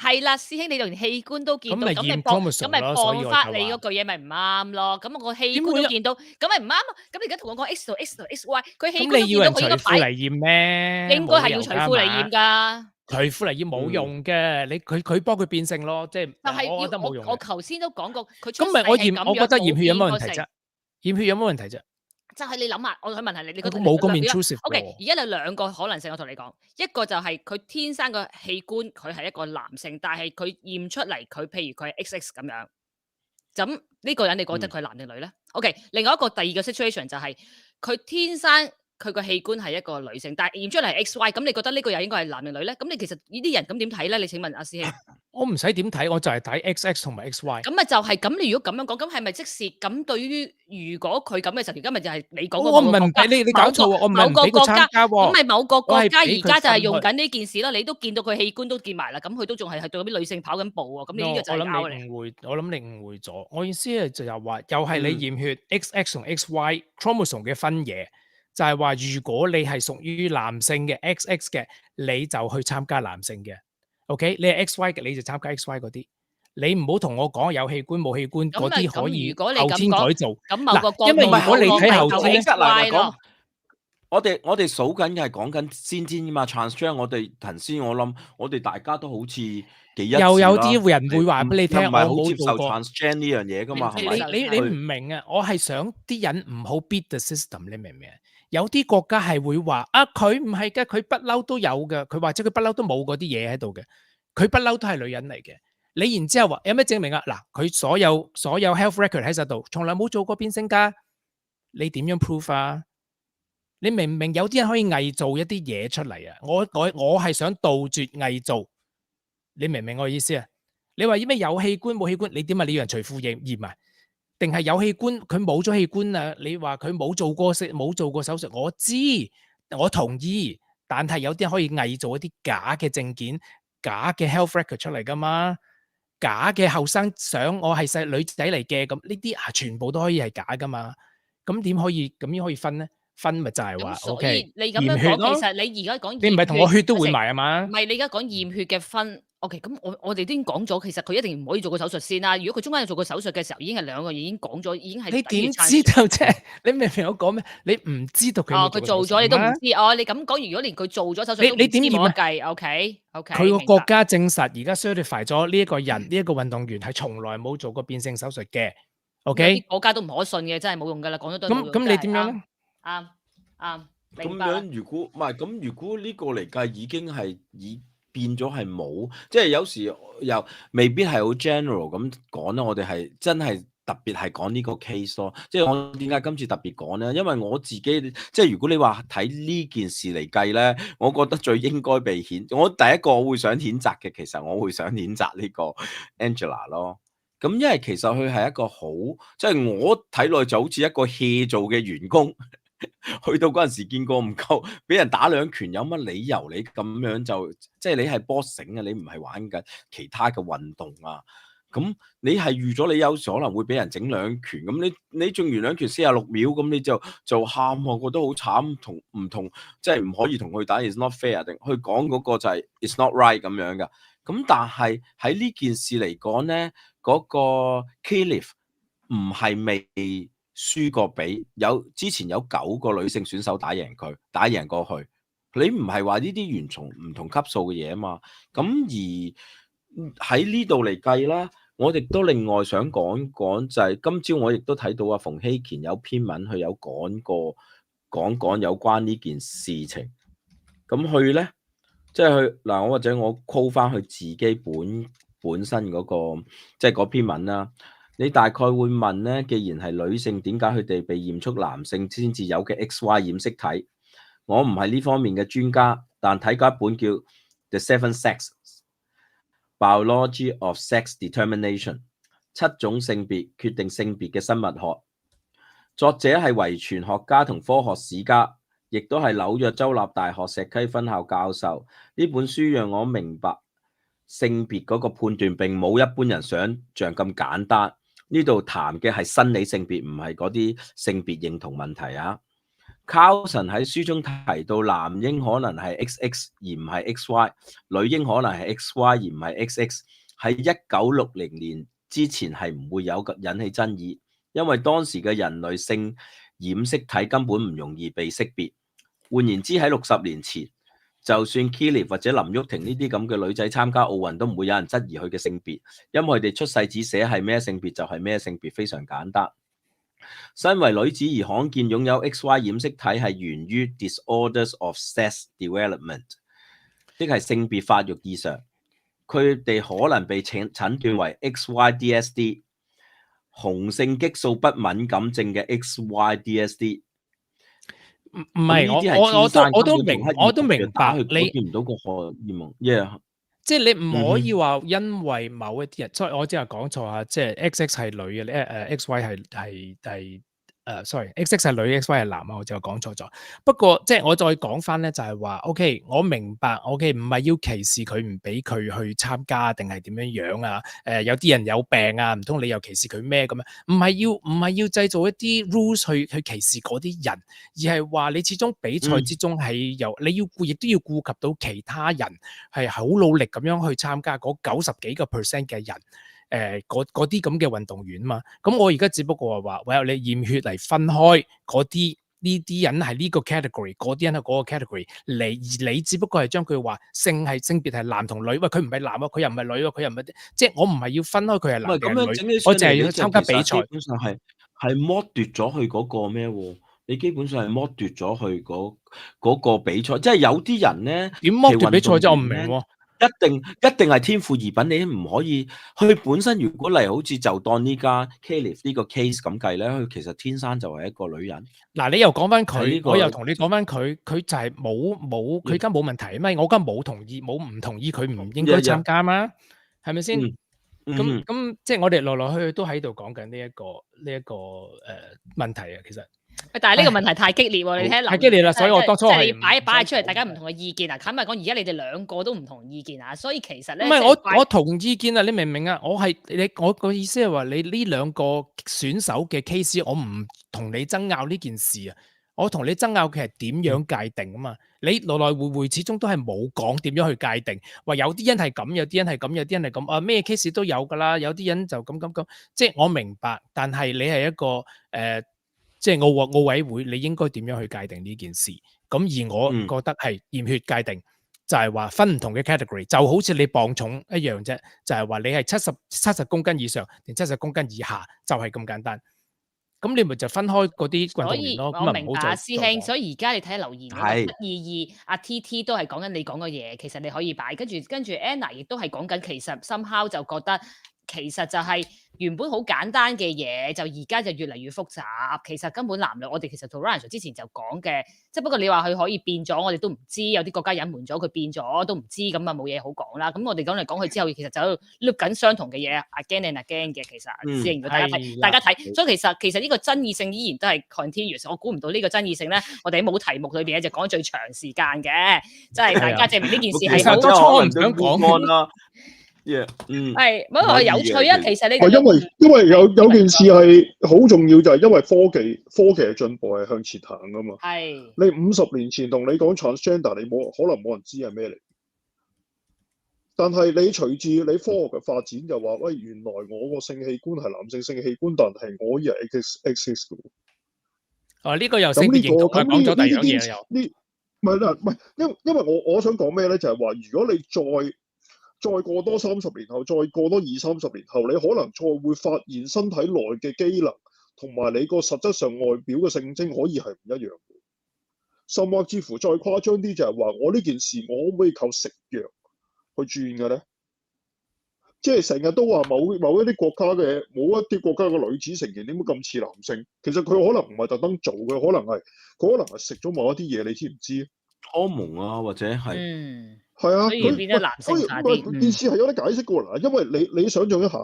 係啦，師兄你連器官都見到，咁咪放翻你嗰句嘢咪唔啱咯？咁我個器官都見到，咁咪唔啱咯？咁你而家同我講 X 同 XY， 佢器官都見到，佢應該除褲嚟驗咩？應該係要除褲嚟驗㗎。除褲嚟驗冇用嘅，佢幫佢變性咯，即係我覺得冇用。我頭先都講過，佢出世咁咪我覺得驗血有乜問題啫？驗血有乜問題啫？就係你諗下，我想問下你覺得冇咁 intrusive？OK， 而家有2個可能性，我同你講，一個就係佢天生個器官佢係一個男性，但係佢驗出嚟佢譬如佢係 XX 咁樣，咁呢個人你覺得佢係男定女咧？OK， 另外一個第二個 situation 就係佢天生佢個器官係一個女性，但係驗出嚟係 XY， 咁你覺得呢個人應該係男定女咧？咁你其實呢啲人咁點睇咧？你請問阿師兄。我唔使點睇，我就係睇 XX 同埋 XY。咁咪就係咁。你如果咁樣講，咁係咪即是咁？對於如果佢咁嘅時候，而家咪就係你講嗰個國家，你搞錯喎，我唔係唔俾佢參加喎。咁咪某個國家而家就係用緊呢件事咯。你都見到佢器官都見埋啦，咁佢都仲係對嗰啲女性跑緊步喎。咁呢個就係拗嚟。我諗你誤會咗。我意思係就係話，又係你驗血 XX 同 XY chromosome 嘅分野，就係話如果你係屬於男性嘅 XX 嘅，你就去參加男性嘅。OK， 你係 XY 嘅，你就參加 XY 嗰啲。你唔好同我講有器官冇器官嗰啲可以後天改造。咁某個國因為如果你睇後天嗱，我哋數緊嘅係講緊先天嘛 transgender。我哋頭先我諗，我哋大家都好似幾一致啦。又有啲人會話俾你聽，我冇接受 transgender 呢樣嘢噶嘛？係咪？你唔明啊？我係想啲人唔好 beat the system，你明唔明啊？有啲國家係會話啊，佢唔係嘅，佢不嬲都有嘅，佢或者佢不嬲都冇嗰啲嘢喺度嘅。佢不嬲都係女人嚟嘅。你然之後話有咩證明啊？嗱，佢所有 health record 喺晒度，從來冇做過變性㗎。你點樣 proof 啊？你明唔明有啲人可以偽造一啲嘢出嚟啊？我係想杜絕偽造，你明唔明我意思啊？你話咩有器官冇器官，你點啊？你要人除褲驗啊？定係有器官佢冇咗器官啊？你話佢冇做過手術，我知，我同意，但係有啲人可以偽造一啲假嘅證件、假嘅 health record 出嚟噶嘛？假嘅後生相，我係細女仔嚟嘅，咁呢啲全部都可以係假噶嘛？咁點可以咁樣可以分咧？分咪就係話，OK，你咁樣驗血講，其實你而家講驗血，你唔係同我血都會埋啊嘛？唔係你而家講驗血嘅分 ，OK，咁我哋都已經講咗，其實佢一定唔可以做過手術先啦。如果佢中間有做過手術嘅時候，已經係兩個已經講咗，已經係你點知道啫？你明唔明我講咩？你唔知道佢佢做咗，你都唔知。你咁講完，如果連佢做咗手術都唔知冇得計，OK。佢個國家證實而家 certify 咗呢一個人，呢一個運動員係從來冇做過變性手術嘅。OK，國家都唔可信嘅，真係冇用噶啦，講咗都咁你點樣咧？啱。咁樣如果唔係咁，如果呢個嚟計已經係變咗係冇，即係有時又未必係好 general 咁講啦。我哋係真係特別係講呢個 case 咯。即係我點解今次特別講咧？因為我自己即係如果你話睇呢件事嚟計咧，我覺得最應該被我第一個我會想譴責嘅，其實我會想譴責呢個 Angela 咯。咁因為其實佢係一個好，即係我睇落就好似一個 hea 做嘅員工。去到嗰陣時見過唔夠，俾人打兩拳，有乜理由你咁樣就即係你係 boxing 啊？你唔係玩緊其他嘅運動啊？咁你係預咗你有時可能會俾人整兩拳，咁你中完兩拳46秒，咁你就喊，我覺得好慘，唔同即係唔可以同佢打 ，is not fair 定去講嗰個就係 is not right 咁樣噶。咁但係喺呢件事嚟講咧，嗰個 Kalief 唔係未輸過俾之前有9個女性選手打贏過去，你唔係話呢啲完全唔同級數嘅嘢啊嘛。咁而喺呢度嚟計啦，我亦都另外想講就係今朝我亦都睇到阿馮睎乾有篇文，佢有講有關呢件事情。咁佢咧，即係佢嗱，或者我 call 翻佢自己本身嗰個即係嗰篇文啦。你大概會問咧，既然係女性，點解佢哋被驗出男性先至有嘅 XY 染色體？我唔係呢方面嘅專家，但睇過一本叫《The Seven Sexes: Biology of Sex Determination》7種性別決定性別嘅生物學。作者係遺傳學家同科學史家，亦都係紐約州立大學石溪分校教授。呢本書讓我明白性別嗰個判斷並冇一般人想像咁簡單。呢度談嘅係生理性別，唔係嗰啲性別認同問題啊。Carlson 喺書中提到，男嬰可能係 XX 而唔係 XY， 女嬰可能係 XY 而唔係 XX。喺1960年之前係唔會有引起爭議，因為當時嘅人類性染色體根本唔容易被識別。換言之，喺60年前，就算 Kalief 或者林旭廷呢啲咁嘅女仔參加奧運都唔會有人質疑佢嘅性別，因為佢哋出世紙寫係咩性別就係咩性別，非常簡單。身為女子而罕見擁有 XY 染色體係源於 disorders of sex development， 即係性別發育異常。佢哋可能被診斷為 XYDSD， 雄性激素不敏感症嘅 XYDSD。唔係，我都明白你見唔到個荷爾蒙，yeah，即係你唔可以話因為某一啲人，所以我只係講錯啊，即係 XX 係女嘅，XY 係sorry，XX 係女 ，XY 係男啊，我就講錯咗。不過即係我再講翻咧，就係話 OK， 我明白 OK， 唔係要歧視佢，唔俾佢去參加定係點樣樣啊？有啲人有病啊，唔通你又歧視佢咩咁樣？唔係要製造一啲 rules 去歧視嗰啲人，而係話你始終比賽之中係你亦都要顧及到其他人係好努力咁樣去參加嗰90幾個% 嘅人。嗰啲咁嘅運動員嘛，咁我而家只不過話，你驗血嚟分開嗰啲呢啲人係呢個 category， 嗰啲人係嗰個 category， 你只不過係將佢話性別係男同女，佢唔係男佢又唔係女佢又唔係，即係我唔係要分開佢係男定係女，我淨係要參加比賽。基本上係剝奪咗佢嗰個咩喎？你基本上係剝奪咗佢嗰個比賽，即係有啲人咧點剝奪比賽啫？我唔明喎。一定係天賦異稟，你唔可以。佢本身如果嚟好似就當呢家 Caliph 呢個 case 咁計咧，佢其實天生就係一個女人。嗱，你又講翻佢，喺呢個我又同你講翻佢就係佢而家冇問題啊嘛，我而家冇唔同意佢唔應該參加嘛，係咪先？咁即係我哋來來去去都喺度講緊呢一個問題啊，其實。但係呢個問題太激烈喎，你睇太激烈啦，所以我當初係即係擺出嚟，大家唔同嘅意見啊。坦白講，而家你哋兩個都唔同意見啊，所以其實咧，唔係我同意見啊，你明唔明啊？我個意思係話你呢兩個選手嘅 case， 我唔同你爭拗呢件事啊，我同你爭拗嘅係點樣界定啊嘛。你來來回回始終都係冇講點樣去界定，話有啲人係咁，有啲人係咁，有啲人係咁啊，咩 case 都有㗎啦，有啲人就咁，即係我明白，但係你係一個即係奧委會，你應該點樣去界定呢件事？咁而我覺得係驗血界定，就係話分唔同嘅 category， 就好似你磅重一樣啫，就係話你係70公斤以上定70公斤以下，就係咁簡單。咁你咪就分開嗰啲運動員咯。我明白師兄，所以而家你睇下留言722阿 TT 都係講緊你講嘅嘢，其實你可以擺，跟住 Anna 亦都係講緊，其實 somehow 就覺得。其實就係原本好簡單嘅嘢，就而家就越嚟越複雜。其實根本男女，我哋其實同 Ryan 之前就講嘅，即係不過你話佢可以變咗，我哋都唔知。有啲國家隱瞞咗佢變咗，都唔知，咁啊冇嘢好講啦。咁我哋講嚟講去之後，其實就喺度 look 緊相同嘅嘢 again and again 嘅。其實試型大家睇，所以其實呢個爭議性依然都係 continuous。我估唔到呢個爭議性咧，我哋喺冇題目裏邊咧就講最長時間嘅，即係大家證明呢件事係好多初唔想講啦。係，不過有趣啊！其實你因為有件事係好重要，就係因為科技嘅進步係向前行噶嘛。係你50年前同你講 transgender， 你可能冇人知係咩嚟。但係你隨住你科學嘅發展，就話喂，原來我個性器官係男性性器官，但係我以為 XX 嘅。哦，呢個又性別認同啊，講咗第二樣嘢又。唔係，因為我想講咩咧，就係話如果你再過多30年後，再過多20-30年後，你可能再會發現身體內嘅機能同埋你個實質上外表嘅性徵可以係唔一樣嘅。甚至乎再誇張啲就係話，我呢件事我可唔可以靠食藥去轉嘅咧？即係成日都話某一啲國家嘅女子成員點解咁似男性？其實佢可能唔係特登做嘅，可能係食咗某一啲嘢，你知唔知？荷蒙啊，或者係係啊，佢變咗男性化啲。件事係有得解釋嘅喎，因為你想象一下，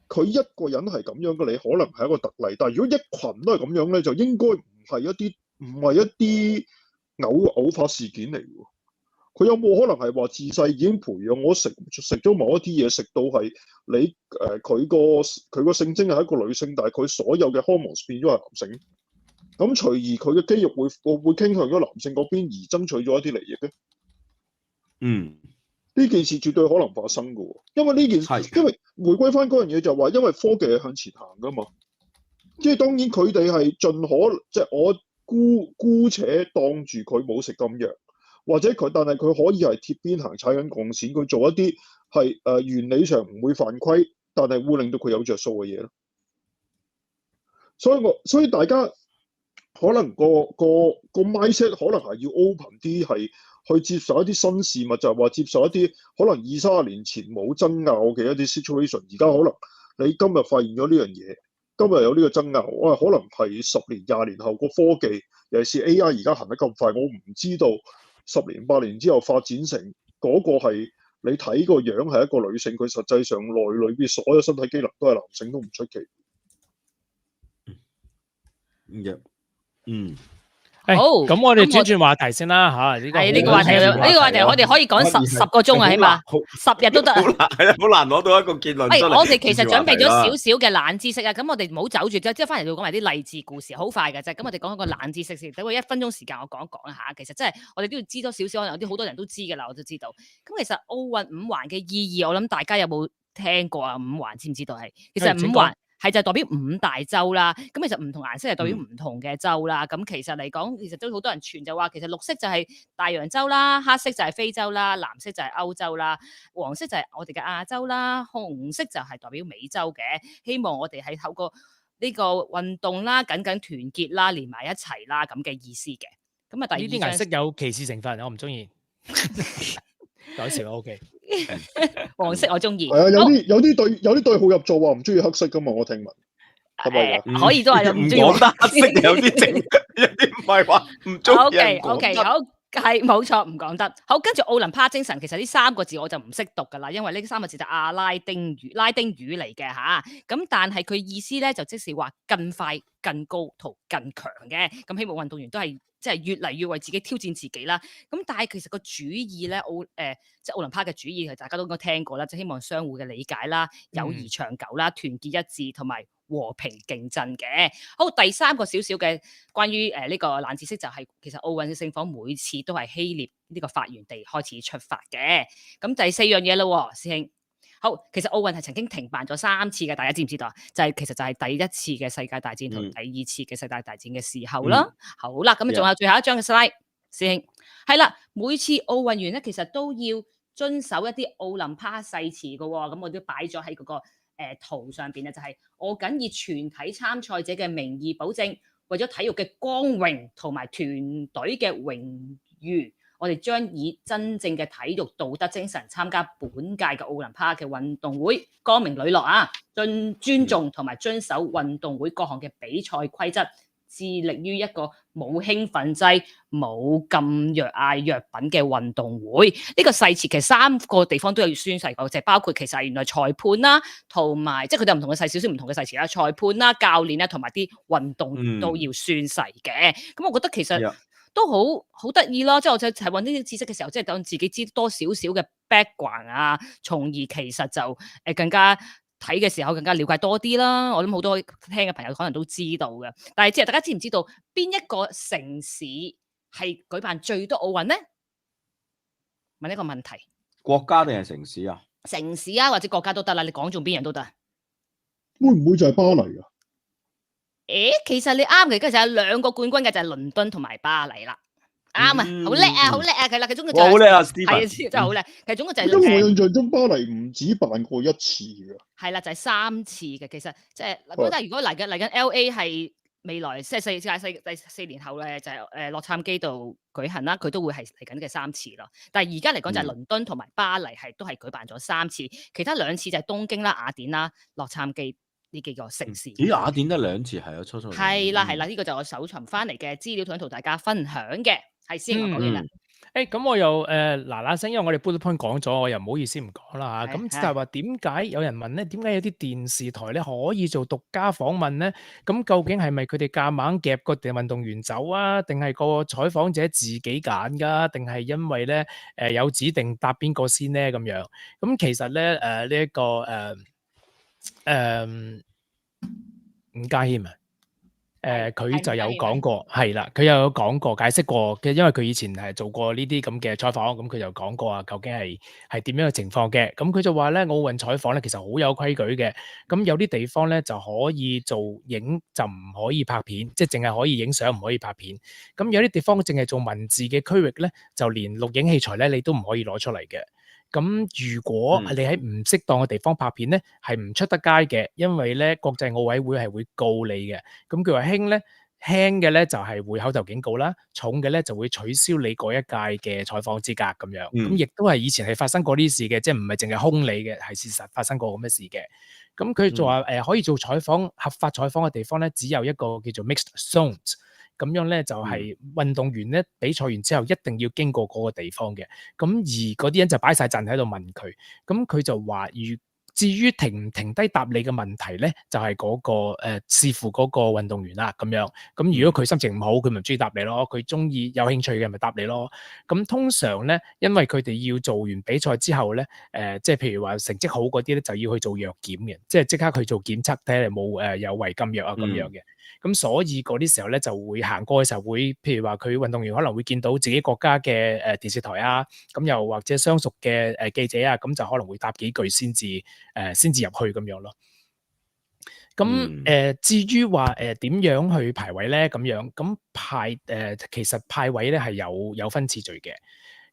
佢一個人係咁樣嘅，你可能係一個特例，但係如果一群都係咁樣咧，就應該唔係一啲偶發事件嚟嘅。佢有冇可能係話自細已經培養我食咗某一啲嘢，食到係你佢個性徵係一個女性，但係佢所有嘅荷蒙變咗係男性，咁隨而佢嘅肌肉會傾向咗男性嗰邊而爭取咗一啲利益咧？呢件事絕對可能發生嘅喎，因為呢件事，因為回歸翻嗰樣嘢就話，因為科技係向前行噶嘛，即係當然佢哋係盡可，即係我姑且當住佢冇食咁藥，或者但係佢可以係貼邊行踩緊鋼線，佢做一啲係原理上唔會犯規，但係會令到佢有着數嘅嘢咯。所以大家可能個 mindset 可能係要 open 啲，係去接受一啲新事物，就係話接受一啲可能20-30年前冇爭拗嘅一啲 situation， 而家可能你今日發現咗呢樣嘢，今日有呢個爭拗，可能係10年、20年後個科技，尤其是 AI 而家行得咁快，我唔知道10年、8年之後發展成嗰個係你睇個樣係一個女性，佢實際上內裏邊所有身體機能都係男性，都唔出奇。好，咁我哋轉話題先啦嚇。呢個話題我哋可以講10個鐘啊，起碼10日都得。係啊，好難攞到一個結論出嚟。我哋其實準備咗少少嘅冷知識啊，咁我哋唔好走住啫，即係翻嚟要講埋啲勵志故事，好快嘅啫。咁我哋講一個冷知識先，等我1分鐘時間我講一講下。其實真係我哋都要知多少少，可能有啲好多人都知㗎啦，我都知道。咁其實奧運5環嘅意義，我諗大家有冇聽過啊？5環知唔知道係？其實5環。係就代表5大洲啦，咁其實唔同顏色係代表唔同嘅洲啦。咁其實嚟講，其實都好多人傳就話，其實綠色就係大洋洲啦，黑色就係非洲啦，藍色就係歐洲啦，黃色就係我哋嘅亞洲啦，紅色就係代表美洲嘅。希望我哋係透過呢個運動啦，緊緊團結啦，連埋一齊啦咁嘅意思嘅。咁啊，第二呢啲顏色有歧視成分，我唔中意。講笑，OK。黃色我中意。係啊，有好啲對號入座話唔中意黑色噶嘛，我聽聞係咪㗎？可以都話唔中意唔講得黑色嘅有啲正，有啲唔係話唔中意人 O 講 K， 得。好係冇錯，唔講得。好，跟住奧林帕精神，其實呢3個字我就唔識讀噶啦，因為呢3個字就阿拉丁語嚟嘅吓。咁但係佢意思咧就即是話更快、更高同更強嘅。咁希望運動員都係即係越嚟越為自己挑戰自己啦。咁但係其實個主意咧，即係奧林帕嘅主意，係大家都應該聽過啦，即係希望相互嘅理解啦、友誼長久啦、團結一致同埋和平競爭嘅。好，第3個少少嘅關於呢個冷知識就係、其實奧運嘅聖火每次都係希臘呢個發源地開始出發嘅。咁第4樣嘢咯，師兄。好，其實奧運係曾經停辦咗3次嘅，大家知唔知道啊？其實就係第一次嘅世界大戰同第2次嘅世界大戰嘅時候啦。好啦，咁啊仲有最後一張嘅 slide， 師兄係啦，每次奧運員咧其實都要遵守一啲奧林帕誓詞嘅喎，咁我都擺咗喺嗰個圖上邊咧，就係我謹以全體參賽者嘅名義保證，為咗體育嘅光榮同埋團隊嘅榮譽，我哋將以真正嘅體育道德精神參加本屆嘅奧林帕嘅運動會，光明磊落啊！尊重同埋遵守運動會各項嘅比賽規則，致力於一個冇興奮劑、冇禁藥品嘅運動會。呢個誓詞其實3個地方都有宣誓過，就係包括其實原來裁判啦，同埋即係佢哋有唔同嘅誓，少少唔同嘅誓詞啦，裁判啦、教練啦，同埋啲運動員都要宣誓嘅。咁我覺得其實都好得意咯，即係我就係揾呢啲知識嘅時候，即係等自己知多少少嘅 background 啊，從而其實就更加睇嘅時候更加了解多啲啦。我諗好多聽嘅朋友可能都知道嘅，但係大家知唔知道邊一個城市係舉辦最多奧運呢？問一個問題，國家定係城市啊？城市啊，或者國家都得啦，你講中邊樣都得。會唔會就係巴黎啊？其實你啱嘅，跟住就有2個冠軍嘅，就係倫敦同埋巴黎啦。啱啊，好叻啊，好叻啊，係啦，佢總共就好叻啊係啊，真係好叻。其實總共就係因為我印象中巴黎唔止辦過1次㗎。係啦，就係3次嘅。其實即係覺得如果嚟緊 LA 係未來即係第4年後咧，就係洛杉磯度舉行啦，佢都會係嚟緊嘅3次咯。但係而家嚟講就係倫敦同埋巴黎都係舉辦咗3次，其他2次就係東京啦、雅典啦、洛杉磯呢幾個城市。咦，雅典得2次係啊，初係啦，呢個就我搜尋翻嚟嘅資料，想同大家分享嘅。係先，我講完啦。咁我又嗱聲，因為我哋 bullet point 講咗，我又唔好意思唔講啦嚇。咁就係話點解有人問咧？點解有啲電視台咧可以做獨家訪問咧？咁究竟係咪佢哋夾硬夾個運動員走啊？定係個採訪者自己揀㗎？定係因為咧有指定答邊個先咧咁樣？咁其實咧呢一個伍家謙啊。佢就有講過，係啦，佢又有講過解釋過嘅，因為佢以前係做過呢啲咁嘅採訪，咁佢就講過啊，究竟係點樣嘅情況嘅。咁佢就話咧，奧運採訪咧其實好有規矩嘅，咁有啲地方咧就可以做影，就唔可以拍片，即係淨係可以影相，唔可以拍片。咁有啲地方淨係做文字嘅區域咧，就連錄影器材咧你都唔可以攞出嚟嘅。咁如果你喺唔適當嘅地方拍片咧，係唔出得街嘅，因為咧國際奧委會係會告你嘅。咁佢話輕嘅咧就係會口頭警告啦，重嘅咧就會取消你嗰一屆嘅採訪資格咁樣。咁亦都係以前係發生過呢啲事嘅，即係唔係淨係兇你嘅，係事實發生過咁嘅事嘅。咁佢就話可以做採訪合法採訪嘅地方咧，只有一個叫做 mixed zones。咁樣咧就係運動員咧比賽完之後一定要經過嗰個地方嘅，咁而嗰啲人就擺晒陣喺度問佢，咁佢就話至於停唔停低答你嘅問題咧，就係嗰個視乎嗰個運動員啦咁樣。咁如果佢心情唔好，佢咪唔中意答你咯；佢中意有興趣嘅咪答你咯。咁通常咧，因為佢哋要做完比賽之後咧，即係譬如話成績好嗰啲咧，就要去做藥檢嘅，即係即刻去做檢測睇下有冇有違禁藥啊咁樣嘅。咁所以嗰啲時候咧就會行過嘅時候會，譬如話佢運動員可能會見到自己國家嘅電視台啊，咁又或者相熟嘅記者啊，咁就可能會答幾句先至入去咁樣咯。咁至於話點樣去排位咧？咁樣咁其實派位咧係有分次序嘅。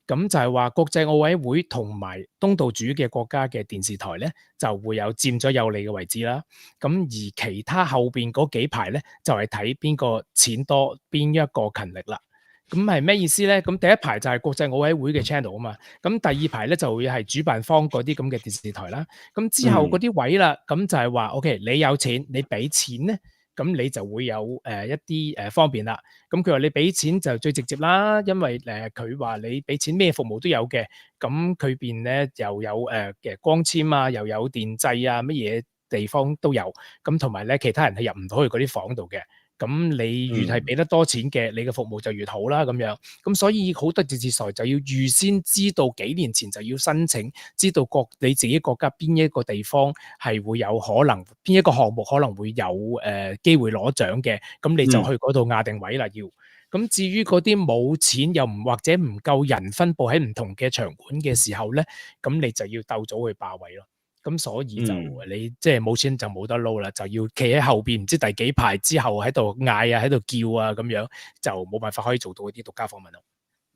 咁就係話國際奧委會同埋東道主嘅國家嘅電視台咧，就會有佔咗有利嘅位置啦。咁而其他後邊嗰幾排咧，就係睇邊個錢多，邊一個勤力啦。咁係咩意思咧？咁第一排就係國際奧委會嘅 channel 啊嘛，咁第二排咧就會係主辦方嗰啲咁嘅電視台啦。咁之後嗰啲位啦，咁就係話 OK，你有錢，你俾錢咧，咁你就會有一啲方便啦。咁佢話你俾錢就最直接啦，因為佢話你俾錢咩服務都有嘅，咁佢邊咧又有嘅光纖啊，又有電掣啊，乜嘢地方都有。咁同埋咧，其他人係入唔到去嗰啲房度嘅。咁你越係俾得多錢嘅，你嘅服務就越好啦咁樣。咁所以好多電視台就要預先知道幾年前就要申請，知道你自己國家邊一個地方係會有可能，邊一個項目可能會有機會攞獎嘅，咁你就去嗰度壓定位啦要。咁至於嗰啲冇錢又唔或者唔夠人分佈喺唔同嘅場館嘅時候咧，咁你就要鬥早去霸位咯。咁所以就你即係冇錢就冇得撈啦，就要企喺後邊唔知第幾排之後喺度嗌啊，喺度叫啊咁樣，就冇辦法可以做到嗰啲獨家訪問咯。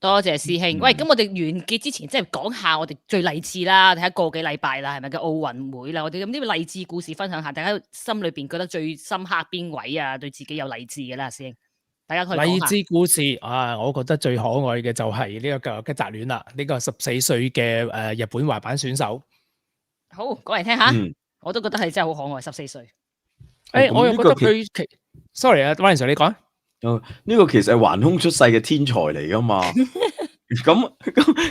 多謝師兄。喂，咁我哋完結之前，即係講下我哋最勵志啦，睇下個幾禮拜啦，係咪嘅奧運會啦？我哋咁啲勵志故事分享下，大家心裏邊覺得最深刻邊位啊？對自己有勵志嘅啦，師兄，大家可以講下。勵志故事啊，我覺得最可愛嘅就係呢個吉澤戀啦，呢個14歲嘅日本滑板選手。好，講嚟聽下。我都覺得係真係好可愛，14歲。我又覺得佢，sorry 啊，溫 Sir 你講。呢個其實係橫空出世嘅天才嚟噶嘛。咁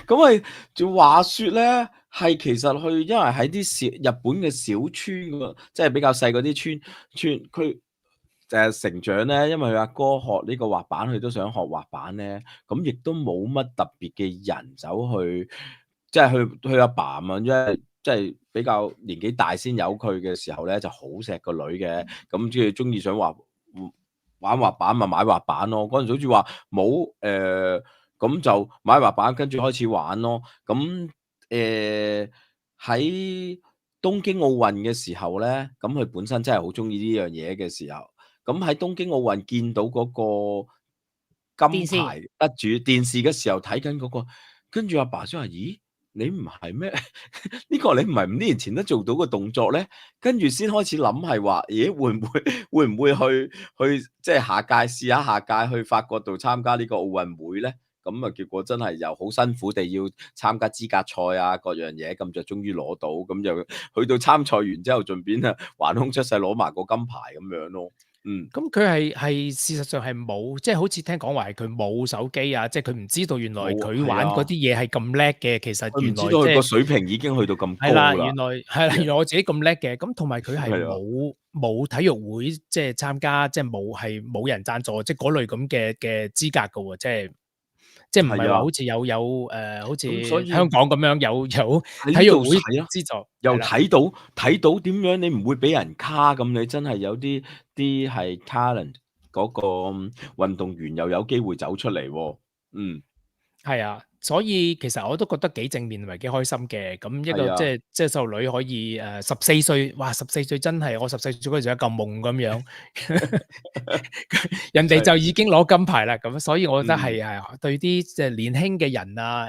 係，就話說咧，係其實去，因為喺啲日本嘅小村，即係比較細嗰啲村，佢成長咧，因為佢阿哥學呢個滑板，佢都想學滑板咧，咁亦都冇乜特別嘅人走去，即係去阿爸啊，因為即係比較年紀大先有佢嘅時候咧，就好錫個女嘅，咁即係中意想玩滑板咪買滑板咯。嗰陣時好似話冇咁就買滑板，跟住開始玩咯。咁喺東京奧運嘅時候咧，咁佢本身真係好中意呢樣嘢嘅時候，咁喺東京奧運見到嗰個金牌得主電視嘅時候睇緊嗰個，跟住阿爸先話：咦，你唔係咩？呢個你唔係5年前都做到個動作咧？跟住先開始諗係話：咦，會唔會去即係試下下屆去法國度參加呢個奧運會咧？咁啊，結果真係又好辛苦地要參加資格賽啊，各樣嘢，咁就終於攞到，咁就去到參賽完之後，順便啊橫空出世攞埋個金牌咁樣咯。咁佢係事實上係冇，即係好似聽講話係佢冇手機啊，即係佢唔知道原來佢玩嗰啲嘢係咁叻嘅。其實原來知道佢個水平已經去到咁高啦。原來我自己咁叻嘅。咁同埋佢係冇體育會即係參加，即係冇人贊助，即係嗰類咁嘅資格㗎喎，即係唔係話好似有好似香港咁樣有體育會資助，又睇到點樣你唔會俾人卡咁，你真係有啲係 talent 嗰個運動員又有機會走出嚟喎。係啊，所以其實我都覺得幾正面同埋幾開心嘅。咁一個即係細路女可以14歲，哇！14歲真係我14歲嗰陣時有一嚿夢咁樣，人哋就已經攞金牌啦。咁所以我覺得係對啲即係年輕嘅人啊，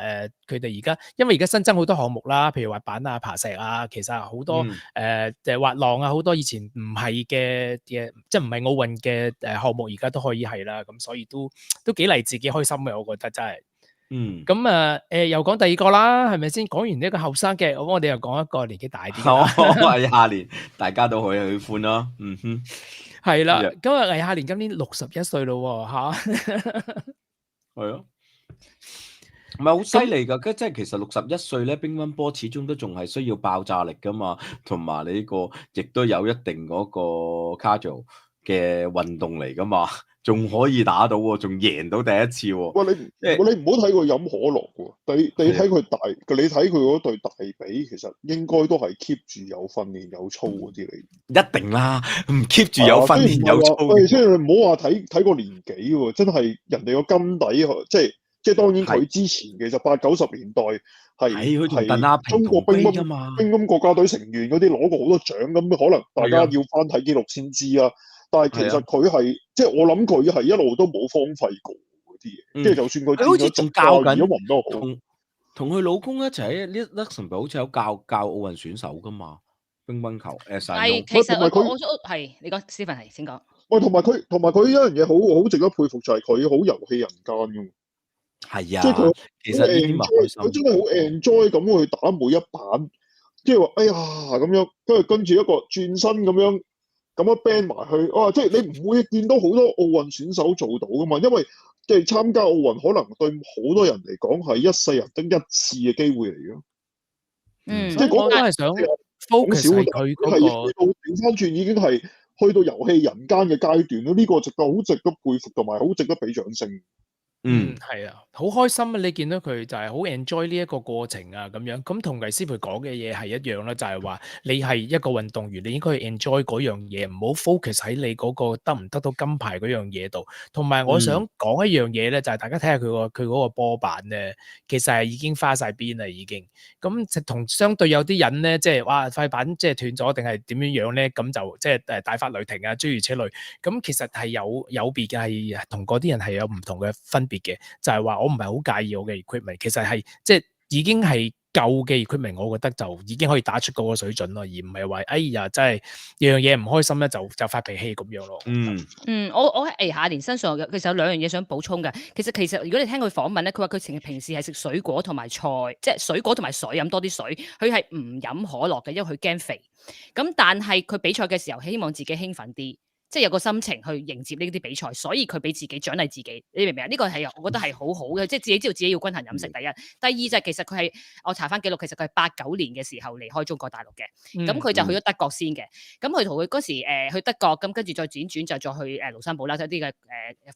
佢哋而家因為而家新增好多項目啦，譬如滑板啊、爬石啊，其實好多滑浪啊，好多以前唔係嘅即係唔係奧運嘅項目，而家都可以係啦。咁所以都幾勵志、幾開心嘅，我覺得真係。咁又講第二個啦，係咪先？講完呢個後生嘅，我哋又講一個年紀大啲嘅。魏夏蓮，大家都可以去歡啦。係啦，今日魏夏蓮今年61歲咯，吓。係啊，唔係好犀利噶，即係其實61歲咧，乒乓波始終都仲係需要爆炸力噶嘛，同埋你呢個亦都有一定嗰個 cardio 嘅運動嚟噶嘛。仲可以打到喎，仲贏到第一次喎。喂，你唔好睇佢飲可樂喎，你睇佢你睇佢嗰對大髀，其實應該都係 keep 住有訓練有操嗰啲嚟。一定啦，唔 keep 住有訓練有操。即係你唔好話睇個年紀喎，真係人哋個根底，即係當然佢之前其實80、90年代係中國乒乓國家隊成員嗰啲攞過好多獎，咁可能大家要翻睇紀錄先知啊。但係其實佢係即係我諗佢係一路都冇荒廢過嗰啲嘢，即係就算佢好似仲教緊，如果運都好，同佢老公一齊喺 Luxembourg 好似有教奧運選手噶嘛，乒乓球係其實我係你講 Stephen 係先講。喂，同埋佢有一樣嘢好值得佩服，就係佢好遊戲人間噶。係即係佢啊，其實呢啲咪開佢心。真係好 enjoy 咁去打每一板，即係話哎呀咁樣，跟住一個轉身咁樣band 埋去，哇！即係你唔會見到好多奧運選手做到噶嘛，因為即係參加奧運可能對好多人嚟講係一世人得一次嘅機會嚟嘅。嗯，即係嗰個我都係想講 focus 少係佢嗰個。去到調翻轉已經係去到遊戲人間嘅階段咯，呢個好值得佩服同埋好值得俾掌聲。係啊，好開心啊！你見到佢就係好 enjoy 呢一個過程啊，咁樣咁同黎思培講嘅嘢係一樣啦，就係話你係一個運動員，你應該去 enjoy 嗰樣嘢，唔好 focus 喺你嗰個得唔得到金牌嗰樣嘢度。同埋我想講一樣嘢咧，就係大家睇下佢嗰個波板咧，其實係已經花晒邊啦，已經。咁同相對有啲人咧，即係哇塊板即係斷咗定係點樣樣咧，咁就即係大發雷霆啊，諸如此類。咁其實係有別嘅，係同嗰啲人係有唔同嘅分別嘅，就係話我唔係好介意我嘅 equipment，其實係即係已經係夠嘅 equipment，我覺得就已經可以打出嗰個水準咯，而唔係話哎呀真係樣嘢唔開心咧就發脾氣咁樣咯。我喺夏連身上其實有兩樣嘢想補充嘅。其實如果你聽佢訪問咧，佢話佢平時係食水果同埋菜，即係水果同埋水飲多啲水，佢係唔飲可樂嘅，因為佢驚肥。咁但係佢比賽嘅時候希望自己興奮啲。即係有個心情去迎接呢啲比賽，所以佢俾自己獎勵自己，你明唔明啊？呢個係我覺得係好好嘅，即係自己知道自己要均衡飲食。第一，第二就係其實佢係我查翻記錄，其實佢係89年嘅時候離開中國大陸嘅，咁佢就去咗德國先嘅。咁佢同佢嗰時去德國，咁跟住再轉就再去盧森堡啦，有啲嘅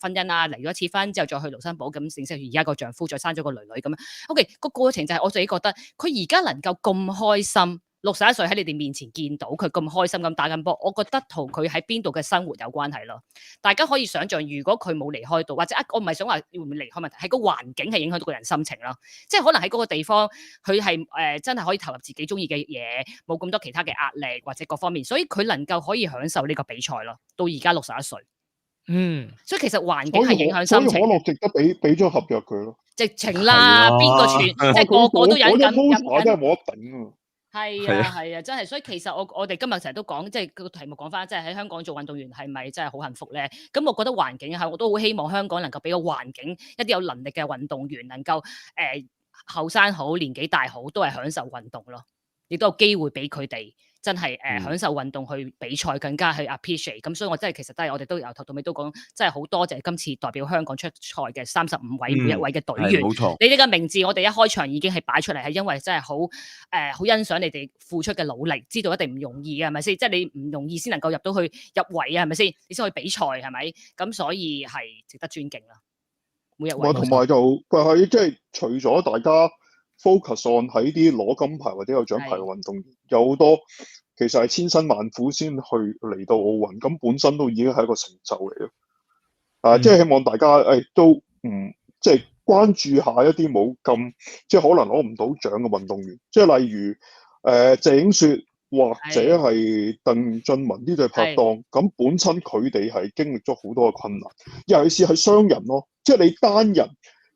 婚姻啦，離咗一次婚之後再去盧森堡，咁認識而家個丈夫，再生咗個女咁樣。OK，個過程就係我自己覺得佢而家能夠咁開心。61歲喺你哋面前見到佢咁開心咁打緊波，我覺得同佢喺邊度嘅生活有關係咯。大家可以想象，如果佢冇離開到，或者我唔係想話會唔會離開問題，係個環境係影響到個人心情咯。即係可能喺嗰個地方，佢係真係可以投入自己中意嘅嘢，冇咁多其他嘅壓力或者各方面，所以佢能夠可以享受呢個比賽咯。到而家61歲，所以其環境係影響心情。所以可樂值得俾咗合約佢咯。直情啦，邊個傳即係個個都忍緊，真係冇得頂啊！係啊，真係，所以其實我哋今日成日都講，即係個題目講翻，即係喺香港做運動員係咪真係好幸福咧？咁我覺得環境係，我都好希望香港能夠俾個環境一啲有能力嘅運動員能夠後生好年紀大好都係享受運動咯，亦都有機會俾佢哋真係享受運動去比賽，更加去 appreciate。咁所以我真係其實都係我哋都由頭到尾都講，真係好多謝今次代表香港出賽嘅35位每一位嘅隊員。冇錯，你哋嘅名字我哋一開場已經係擺出嚟，係因為真係好好欣賞你哋付出嘅努力，知道一定唔容易嘅，係咪先？即係你唔容易先能夠入到去入圍啊，係咪先？你先去比賽係咪？咁所以係值得尊敬啦。每一位同埋就係即係除咗大家 focus on 喺啲攞金牌或者有獎牌嘅運動員，有好多其實係千辛萬苦先去嚟到奧運，咁本身都已經係一個成就嚟咯。即係希望大家都即係關注下一啲冇咁即係可能攞唔到獎嘅運動員，即係例如謝影雪或者係鄧俊文呢對拍檔，咁本身佢哋係經歷咗好多嘅困難，尤其是係雙人咯。即係你單人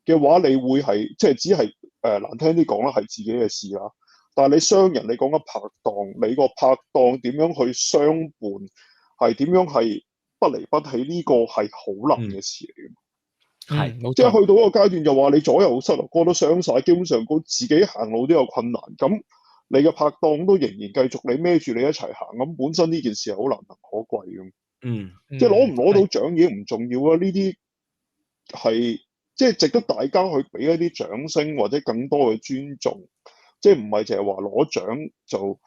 嘅話，你會係即係只係難聽啲講啦，係自己嘅事啦。但係你雙人，你講緊拍檔，你個拍檔點樣去相伴，係點樣係不離不棄，呢個係好難嘅事嚟嘅。即係去到嗰個階段，就話你左右膝頭哥都傷晒，基本上自己行路都有困難。咁你嘅拍檔都仍然繼續你孭住你一齊行，咁本身呢件事係好難能可貴嘅。即係攞唔攞到獎已經唔重要啦，呢啲係即係值得大家去俾一啲掌聲或者更多嘅尊重，即係唔係淨係話攞獎就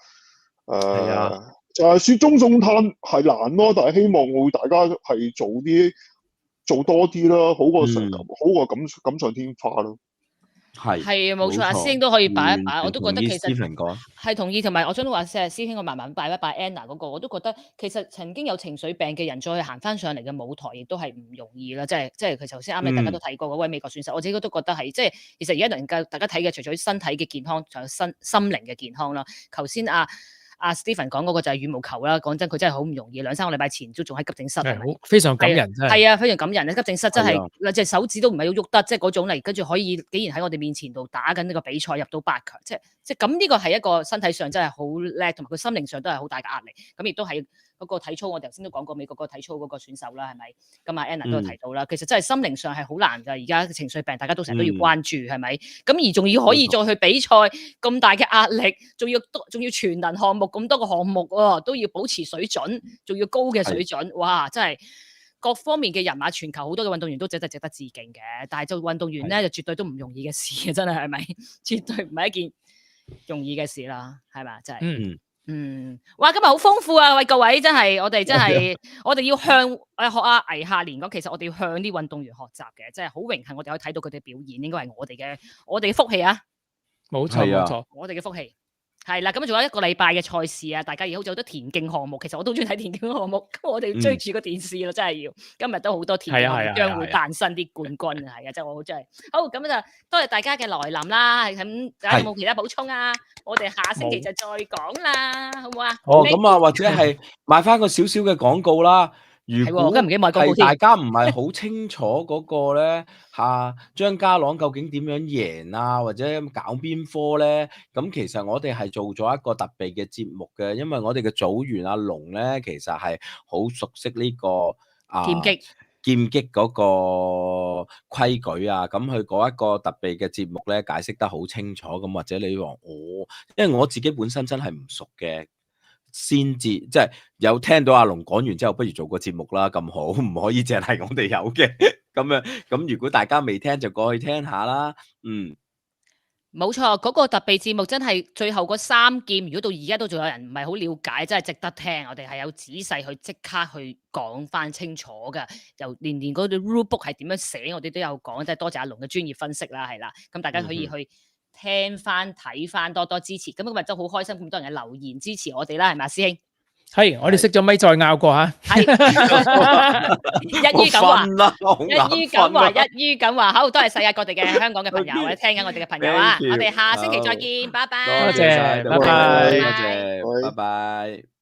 就係雪中送炭係難咯，但係希望會大家係做多啲啦，好過成好過錦上添花咯。係冇錯，阿師兄都可以擺一擺，我都覺得其實係同意，同埋我想都話師兄我慢慢擺一擺 Anna 嗰個，我都覺得其實曾經有情緒病嘅人再去行翻上嚟嘅舞台，亦都係唔容易啦。即係佢頭先啱啱大家都睇過嗰位美國選手，我自己都覺得係即係其實而家能夠大家睇嘅，除咗身體嘅健康，仲有心靈嘅健康啦。頭先阿 Stephen 講嗰個就係羽毛球啦，講真佢真係好唔容易，2-3個禮拜前都仲喺急症室，非常感人真係。係啊，非常感人，急症室真係隻手指都唔係好喐得，即係嗰種嚟，跟住可以竟然喺我哋面前度打緊呢個比賽入到8強，即係咁呢個係一個身體上真係好叻，同埋佢心靈上都係好大嘅壓力，咁亦都係嗰個體操，我哋頭先都講過美國嗰個體操嗰個選手啦，係咪？咁啊 Anna 都有提到啦，其實真係心靈上係好難㗎，而家情緒病大家都成日都要關注，係咪？咁而仲要可以再去比賽咁大嘅壓力，仲要全能項目咁多個項目喎，都要保持水準，仲要高嘅水準，哇！真係各方面嘅人馬全球好多嘅運動員都值得致敬嘅，但係做運動員咧就絕對都唔容易嘅事嘅，真係咪？絕對唔係一件容易嘅事啦，係咪？真係。哇！今日好豐富啊，喂各位，真係我哋我哋要向學阿倪夏蓮講，其實我哋要向啲運動員學習嘅，真係好榮幸我哋可以睇到佢哋表演，應該係我哋嘅福氣啊！冇錯冇錯，我哋嘅福氣。係啦，咁仲有一個禮拜嘅賽事啊，大家亦好似好多田徑項目，其實我都中意睇田徑項目，咁我哋追住個電視咯，真係要。今日都好多田徑項目將會誕生啲冠軍啊，係啊，真係我真係好咁就多謝大家嘅來臨啦。咁大家有冇其他補充啊？我哋下星期就再講啦，好唔好啊？哦，咁啊，或者係賣翻個少少嘅廣告啦。如果係大家唔係好清楚嗰個咧張家朗究竟點樣贏啊，或者搞邊科咧？咁其實我哋係做咗一個特別嘅節目嘅，因為我哋嘅組員阿龍咧，其實係好熟悉呢個劍擊嗰個規矩啊。咁佢嗰一個特別嘅節目咧，解釋得好清楚。咁或者你話因為我自己本身真係唔熟嘅。先至即係有聽到阿龍講完之後，不如做個節目啦，咁好，唔可以淨係我哋有嘅咁樣。咁如果大家未聽就過去聽下啦。冇錯，嗰個特備節目真係最後嗰3劍，如果到而家都仲有人唔係好了解，真係值得聽。我哋係有仔細去即刻去講翻清楚㗎，又連嗰啲 rule book 係點樣寫，我哋都有講，即係多謝阿龍嘅專業分析啦，係啦。咁大家可以去聽翻睇翻，多多支持。咁今日都好開心，咁多人嘅留言支持我哋啦，係咪師兄？係，我哋熄咗咪再拗過嚇。係，一於咁話，好，多謝世界各地嘅香港嘅朋友，或者聽緊我哋嘅朋友啊，我哋下星期再見，拜拜。多謝，拜拜，多謝，拜拜。